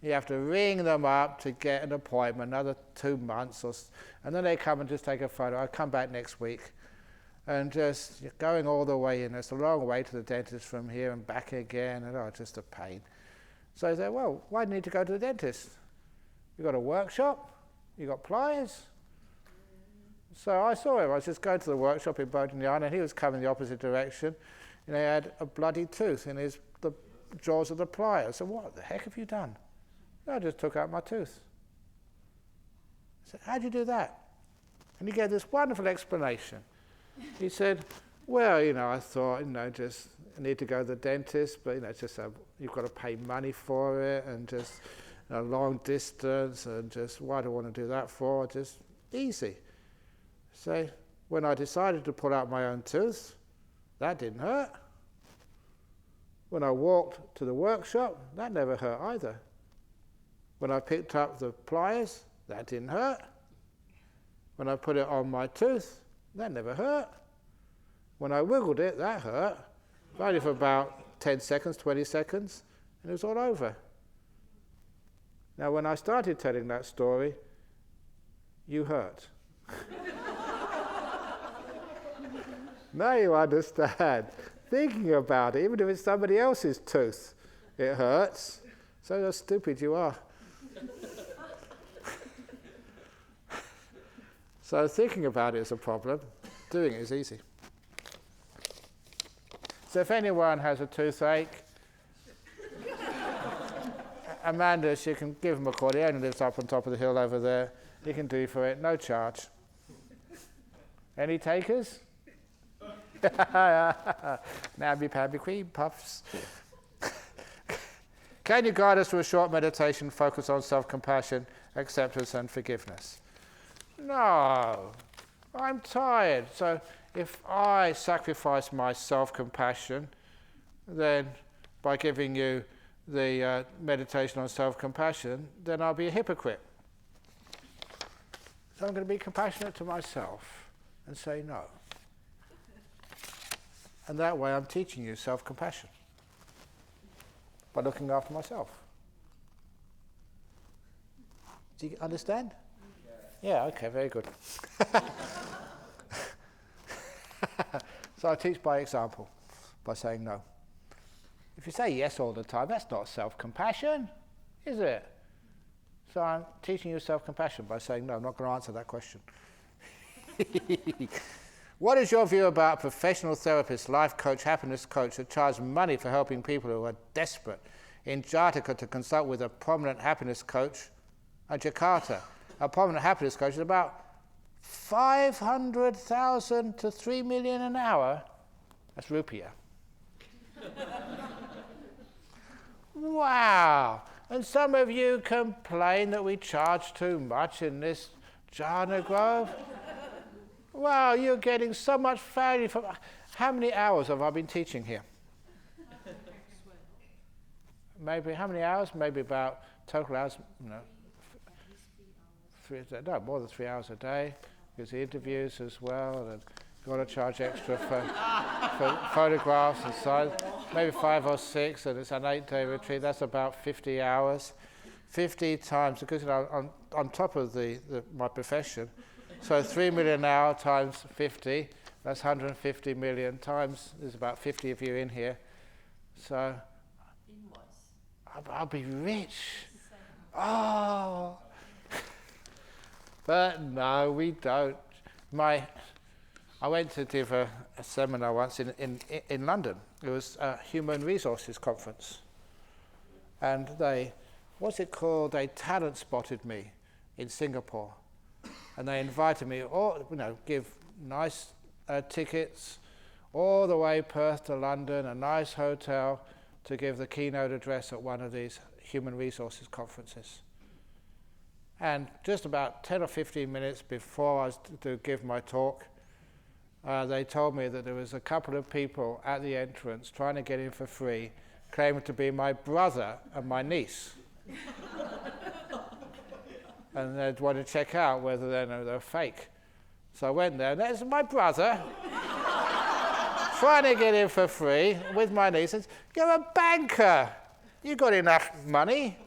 You have to ring them up to get an appointment, another 2 months, and then they come and just take a photo. I'll come back next week. And just going all the way in. It's a long way to the dentist from here and back again, and just a pain. So I said, well, why do you need to go to the dentist? You got a workshop? You got pliers? So I saw him. I was just going to the workshop in Bodhinyana, and he was coming the opposite direction. He had a bloody tooth in the jaws of the pliers. So what the heck have you done? I just took out my tooth. I said, how'd you do that? And he gave this wonderful explanation. He said, well, I thought, just I need to go to the dentist, but, just you've got to pay money for it, and just a long distance, and just why do I want to do that for? Just easy. So when I decided to pull out my own tooth, that didn't hurt. When I walked to the workshop, that never hurt either. When I picked up the pliers, that didn't hurt. When I put it on my tooth, that never hurt. When I wiggled it, that hurt. Only for about 10 seconds, 20 seconds, and it was all over. Now, when I started telling that story, you hurt. Now you understand. Thinking about it, even if it's somebody else's tooth, it hurts. So how stupid you are. So thinking about it is a problem. Doing it is easy. So if anyone has a toothache, Amanda, she can give him a call. He only lives up on top of the hill over there. He can do for it, no charge. Any takers? Namby-pamby cream puffs. Can you guide us through a short meditation focused on self-compassion, acceptance and forgiveness? No, I'm tired. So if I sacrifice my self-compassion, then by giving you the meditation on self-compassion, then I'll be a hypocrite. So I'm going to be compassionate to myself and say no. And that way I'm teaching you self-compassion by looking after myself. Do you understand? Yeah, okay, very good. So I teach by example, by saying no. If you say yes all the time, that's not self-compassion, is it? So I'm teaching you self-compassion by saying no. I'm not going to answer that question. What is your view about professional therapists, life coach, happiness coach that charge money for helping people who are desperate? In Jakarta to consult with a prominent happiness coach at Jakarta. A prominent happiness coach is about 500,000 to 3 million an hour. That's rupiah. Wow. And some of you complain that we charge too much in this jhana grove. Wow, you're getting so much value from... How many hours have I been teaching here? Maybe, how many hours? Maybe about total hours, no, more than 3 hours a day. Because the interviews as well, and got to charge extra for photographs and so maybe 5 or 6, and it's an 8-day retreat. That's about 50 hours, 50 times, because on top of my profession. So 3 million an hour times 50, that's 150 million times. There's about 50 of you in here, so I'll be rich. Oh. But no, we don't. I went to give a seminar once in London. It was a human resources conference. And they talent spotted me in Singapore. And they invited me, give nice tickets all the way Perth to London, a nice hotel, to give the keynote address at one of these human resources conferences. And just about 10 or 15 minutes before I was to give my talk, they told me that there was a couple of people at the entrance trying to get in for free, claiming to be my brother and my niece. And they'd want to check out whether they're fake. So I went there, and there's my brother, trying to get in for free with my niece. And you're a banker. You got enough money.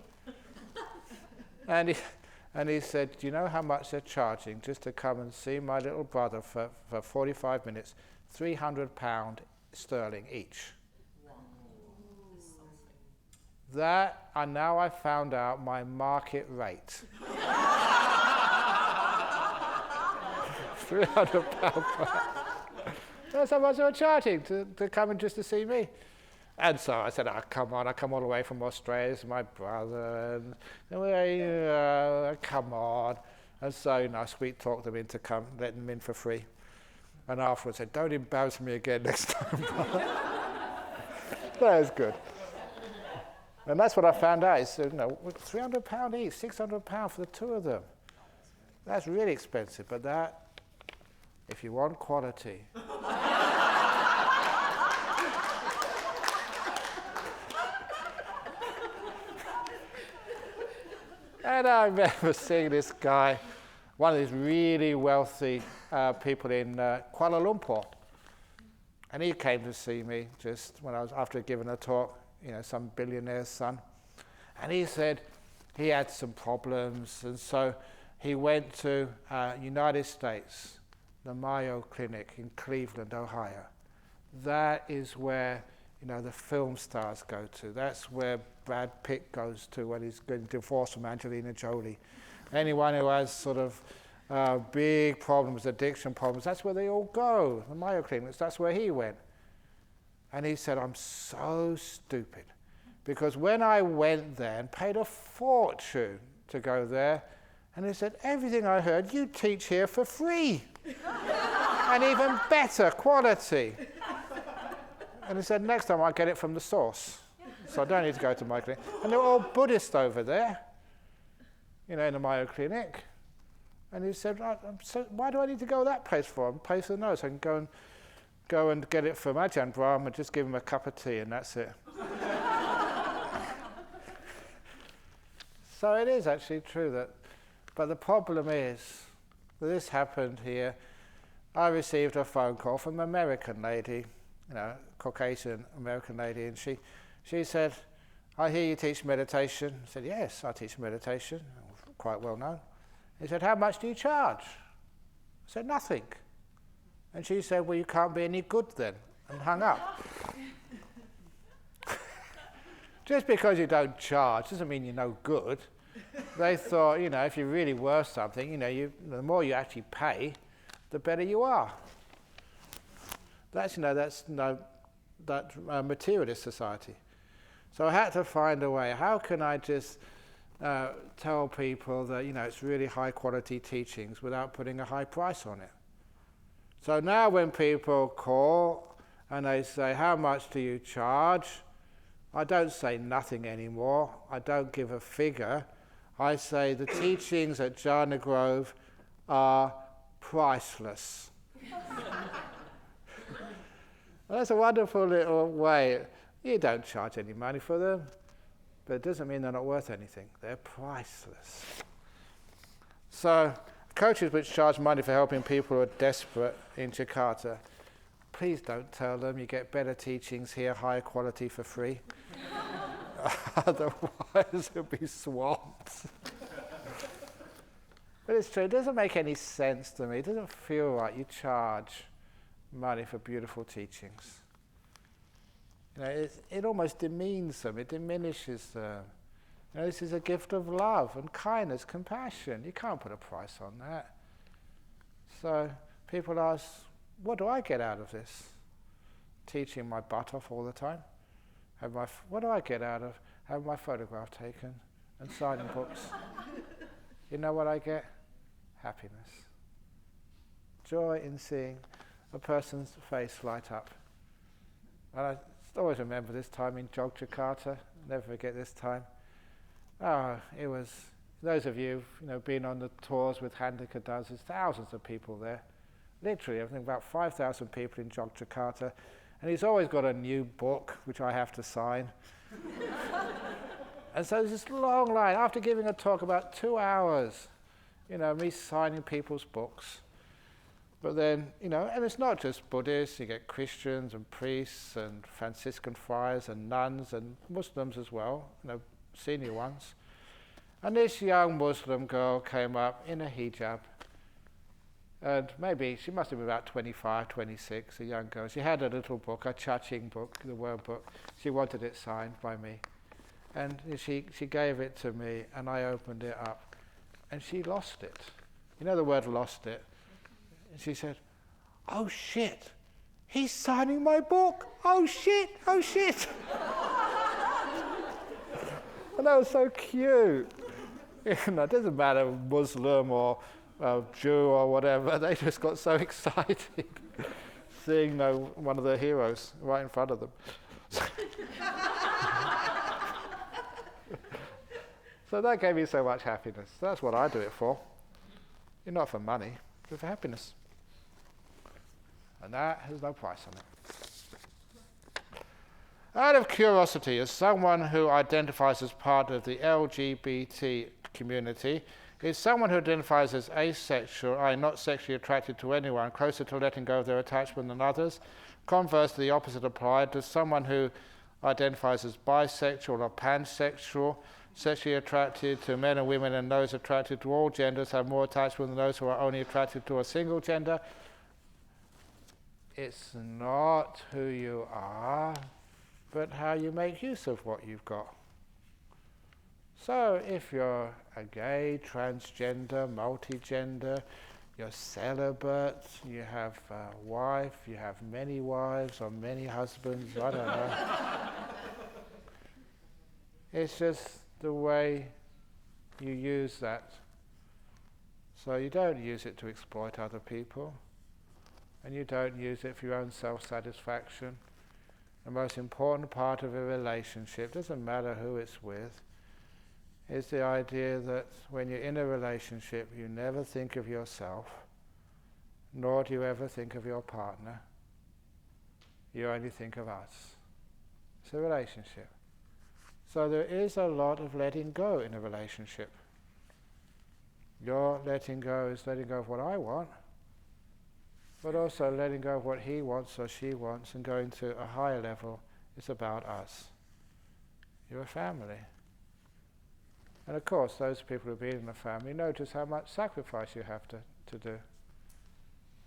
And he said, do you know how much they're charging just to come and see my little brother for 45 minutes? £300 sterling each. Wow. That, and now I found out my market rate. £300. That's how much they were charging to come and just to see me. And so I said, come on, I come all the way from Australia, it's my brother, and come on. And so I sweet talked them into letting them in for free. And afterwards said, don't embarrass me again next time. That was good. And that's what I found out, is £300 each, £600 for the two of them. That's really expensive, but that, if you want quality. And I remember seeing this guy, one of these really wealthy people in Kuala Lumpur. And he came to see me just when I was, after giving a talk, some billionaire's son. And he said he had some problems, and so he went to United States, the Mayo Clinic in Cleveland, Ohio. That is where the film stars go to. That's where Brad Pitt goes to when he's getting divorced from Angelina Jolie. Anyone who has sort of big problems, addiction problems, that's where they all go. The Mayo Clinics, that's where he went. And he said, I'm so stupid. Because when I went there and paid a fortune to go there, and he said, everything I heard, you teach here for free. And even better quality. And he said, next time I'll get it from the source. So I don't need to go to my clinic. And they're all Buddhist over there, in the Mayo Clinic. And he said, so why do I need to go that place for? I'm pay for the nose. I can go and get it from Ajahn Brahm and just give him a cup of tea, and that's it. So it is actually true that, but the problem is that this happened here. I received a phone call from an American lady, Caucasian American lady, and she said, I hear you teach meditation. I said, yes, I teach meditation, quite well known. He said, how much do you charge? I said, nothing. And she said, well, you can't be any good then, and hung up. Just because you don't charge doesn't mean you're no good. They thought, if you're really worth something, the more you actually pay, the better you are. That's materialist society. So I had to find a way. How can I just tell people that, it's really high quality teachings without putting a high price on it. So now when people call and they say, how much do you charge? I don't say nothing anymore. I don't give a figure. I say the teachings at Jhana Grove are priceless. That's a wonderful little way. You don't charge any money for them, but it doesn't mean they're not worth anything. They're priceless. So, coaches which charge money for helping people who are desperate in Jakarta, please don't tell them you get better teachings here, higher quality for free. Otherwise, you'll be swamped. But it's true, it doesn't make any sense to me. It doesn't feel right. You charge money for beautiful teachings. It almost demeans them. It diminishes them. This is a gift of love and kindness, compassion. You can't put a price on that. So people ask, what do I get out of this? Teaching my butt off all the time. What do I get out of having my photograph taken and signing books? You know what I get? Happiness. Joy in seeing a person's face light up. And I always remember this time in Yogyakarta. Never forget this time. It was, those of you, been on the tours with Handika does, there's thousands of people there. Literally, I think about 5,000 people in Yogyakarta. And he's always got a new book, which I have to sign. And so there's this long line, after giving a talk about 2 hours, me signing people's books. But then, and it's not just Buddhists, you get Christians and priests and Franciscan friars and nuns and Muslims as well, senior ones. And this young Muslim girl came up in a hijab. And maybe she must have been about 25, 26, a young girl. She had a little book, a Chaching book, the word book. She wanted it signed by me. And she gave it to me, and I opened it up. And she lost it. You know the word lost it? And she said, oh shit, he's signing my book. Oh shit, oh shit. And that was so cute. It doesn't matter Muslim or Jew or whatever, they just got so excited seeing one of their heroes right in front of them. So that gave me so much happiness. That's what I do it for. Not for money, but for happiness. And that has no price on it. Out of curiosity, as someone who identifies as part of the LGBT community, is someone who identifies as asexual, i.e. not sexually attracted to anyone, closer to letting go of their attachment than others? Conversely, the opposite applied. Does someone who identifies as bisexual or pansexual, sexually attracted to men and women and those attracted to all genders, have more attachment than those who are only attracted to a single gender? It's not who you are, but how you make use of what you've got. So if you're a gay, transgender, multigender, you're celibate, you have a wife, you have many wives or many husbands, I don't know. It's just the way you use that. So you don't use it to exploit other people, and you don't use it for your own self-satisfaction. The most important part of a relationship, doesn't matter who it's with, is the idea that when you're in a relationship, you never think of yourself, nor do you ever think of your partner. You only think of us. It's a relationship. So there is a lot of letting go in a relationship. Your letting go is letting go of what I want, but also letting go of what he wants or she wants and going to a higher level. It's about us. You're a family. And of course, those people who've been in a family know just how much sacrifice you have to do.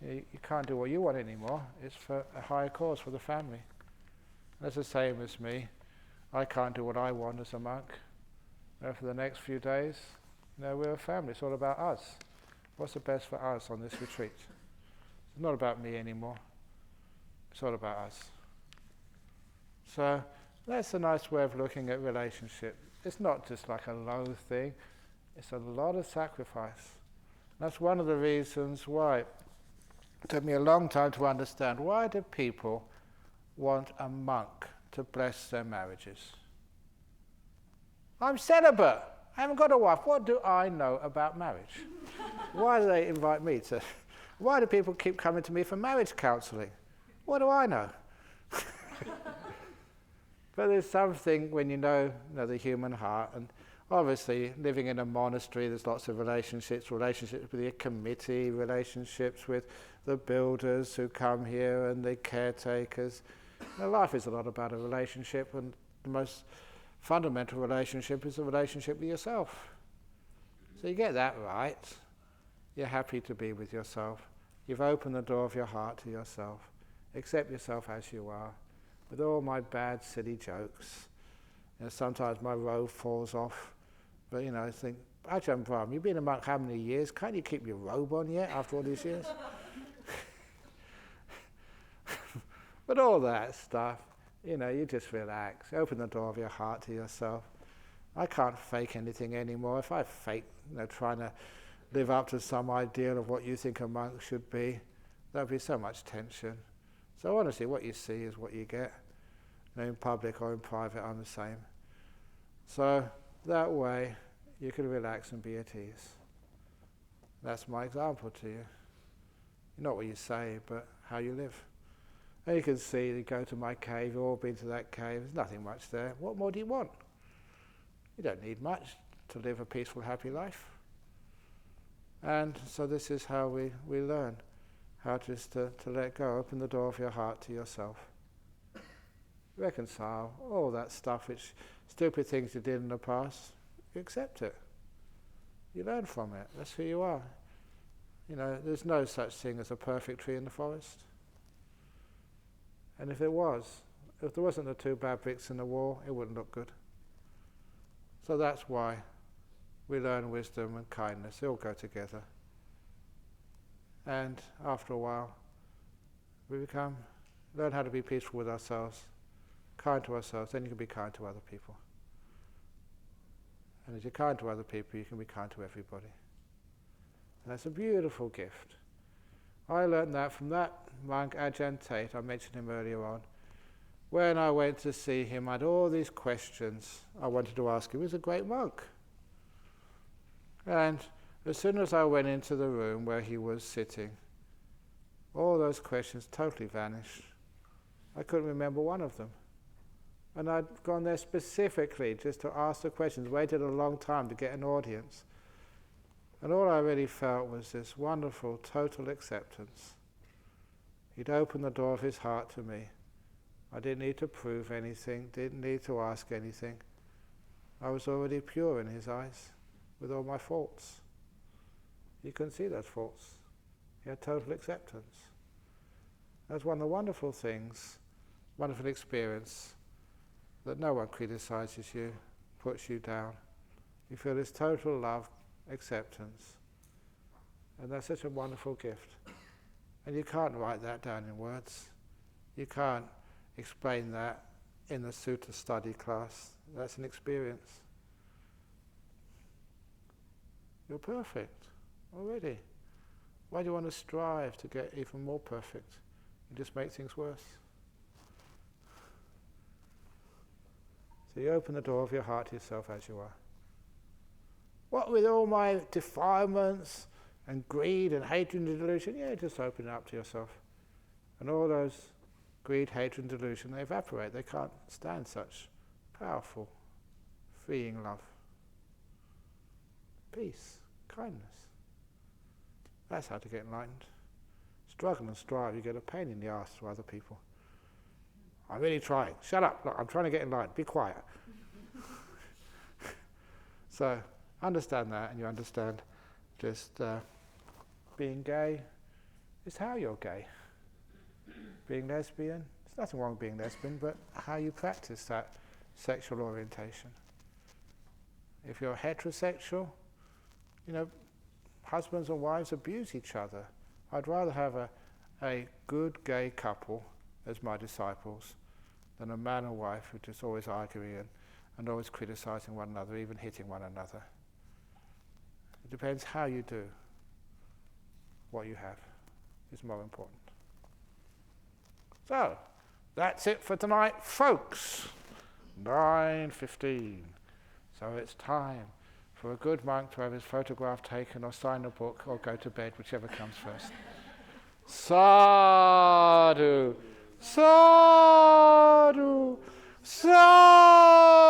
You can't do what you want anymore. It's for a higher cause, for the family. And that's the same as me. I can't do what I want as a monk. For the next few days, we're a family. It's all about us. What's the best for us on this retreat? It's not about me anymore. It's all about us. So that's a nice way of looking at relationship. It's not just like a low thing. It's a lot of sacrifice. That's one of the reasons why it took me a long time to understand why do people want a monk to bless their marriages. I'm celibate. I haven't got a wife. What do I know about marriage? Why do they invite me to? Why do people keep coming to me for marriage counselling? What do I know? But there's something when you know the human heart, and obviously living in a monastery, there's lots of relationships with the committee, relationships with the builders who come here and the caretakers. Life is a lot about a relationship, and the most fundamental relationship is a relationship with yourself. So you get that right, you're happy to be with yourself. You've opened the door of your heart to yourself. Accept yourself as you are, with all my bad, silly jokes. Sometimes my robe falls off, but I think, Ajahn Brahm, you've been a monk how many years? Can't you keep your robe on yet after all these years? But all that stuff, you just relax. Open the door of your heart to yourself. I can't fake anything anymore. If I fake, trying to live up to some ideal of what you think a monk should be, there'd be so much tension. So honestly, what you see is what you get. In public or in private, I'm the same. So that way, you can relax and be at ease. That's my example to you. Not what you say, but how you live. And you can see, you go to my cave, you've all been to that cave, there's nothing much there. What more do you want? You don't need much to live a peaceful, happy life. And so this is how we learn, how just to let go, open the door of your heart to yourself. Reconcile all that stuff, which stupid things you did in the past, you accept it. You learn from it. That's who you are. There's no such thing as a perfect tree in the forest. And if there wasn't the 2 bad bricks in the wall, it wouldn't look good. So that's why we learn wisdom and kindness. They all go together. And after a while, we learn how to be peaceful with ourselves, kind to ourselves, then you can be kind to other people. And as you're kind to other people, you can be kind to everybody. And that's a beautiful gift. I learned that from that monk, Ajahn Tate, I mentioned him earlier on. When I went to see him, I had all these questions I wanted to ask him. He was a great monk. And as soon as I went into the room where he was sitting, all those questions totally vanished. I couldn't remember one of them. And I'd gone there specifically just to ask the questions, waited a long time to get an audience. And all I really felt was this wonderful, total acceptance. He'd opened the door of his heart to me. I didn't need to prove anything, didn't need to ask anything. I was already pure in his eyes, with all my faults. He couldn't see those faults. He had total acceptance. That's one of the wonderful things, wonderful experience, that no one criticizes you, puts you down. You feel this total love, acceptance. And that's such a wonderful gift. And you can't write that down in words. You can't explain that in the sutta study class. That's an experience. You're perfect already. Why do you want to strive to get even more perfect? You just make things worse. So you open the door of your heart to yourself as you are. What with all my defilements and greed and hatred and delusion? Yeah, just open it up to yourself. And all those greed, hatred and delusion, they evaporate. They can't stand such powerful, freeing love. Peace, kindness. That's how to get enlightened. Struggle and strive, you get a pain in the arse to other people. I'm really trying. Shut up. Look, I'm trying to get enlightened. Be quiet. So, understand that, and you understand just being gay is how you're gay. Being lesbian, there's nothing wrong with being lesbian, but how you practice that sexual orientation. If you're heterosexual, husbands and wives abuse each other. I'd rather have a good gay couple as my disciples than a man and wife who are just always arguing and always criticizing one another, even hitting one another. It depends how you do. What you have is more important. So, that's it for tonight, folks. 9:15. So it's time for a good monk to have his photograph taken or sign a book or go to bed, whichever comes first. Sadhu, sadhu, sadhu.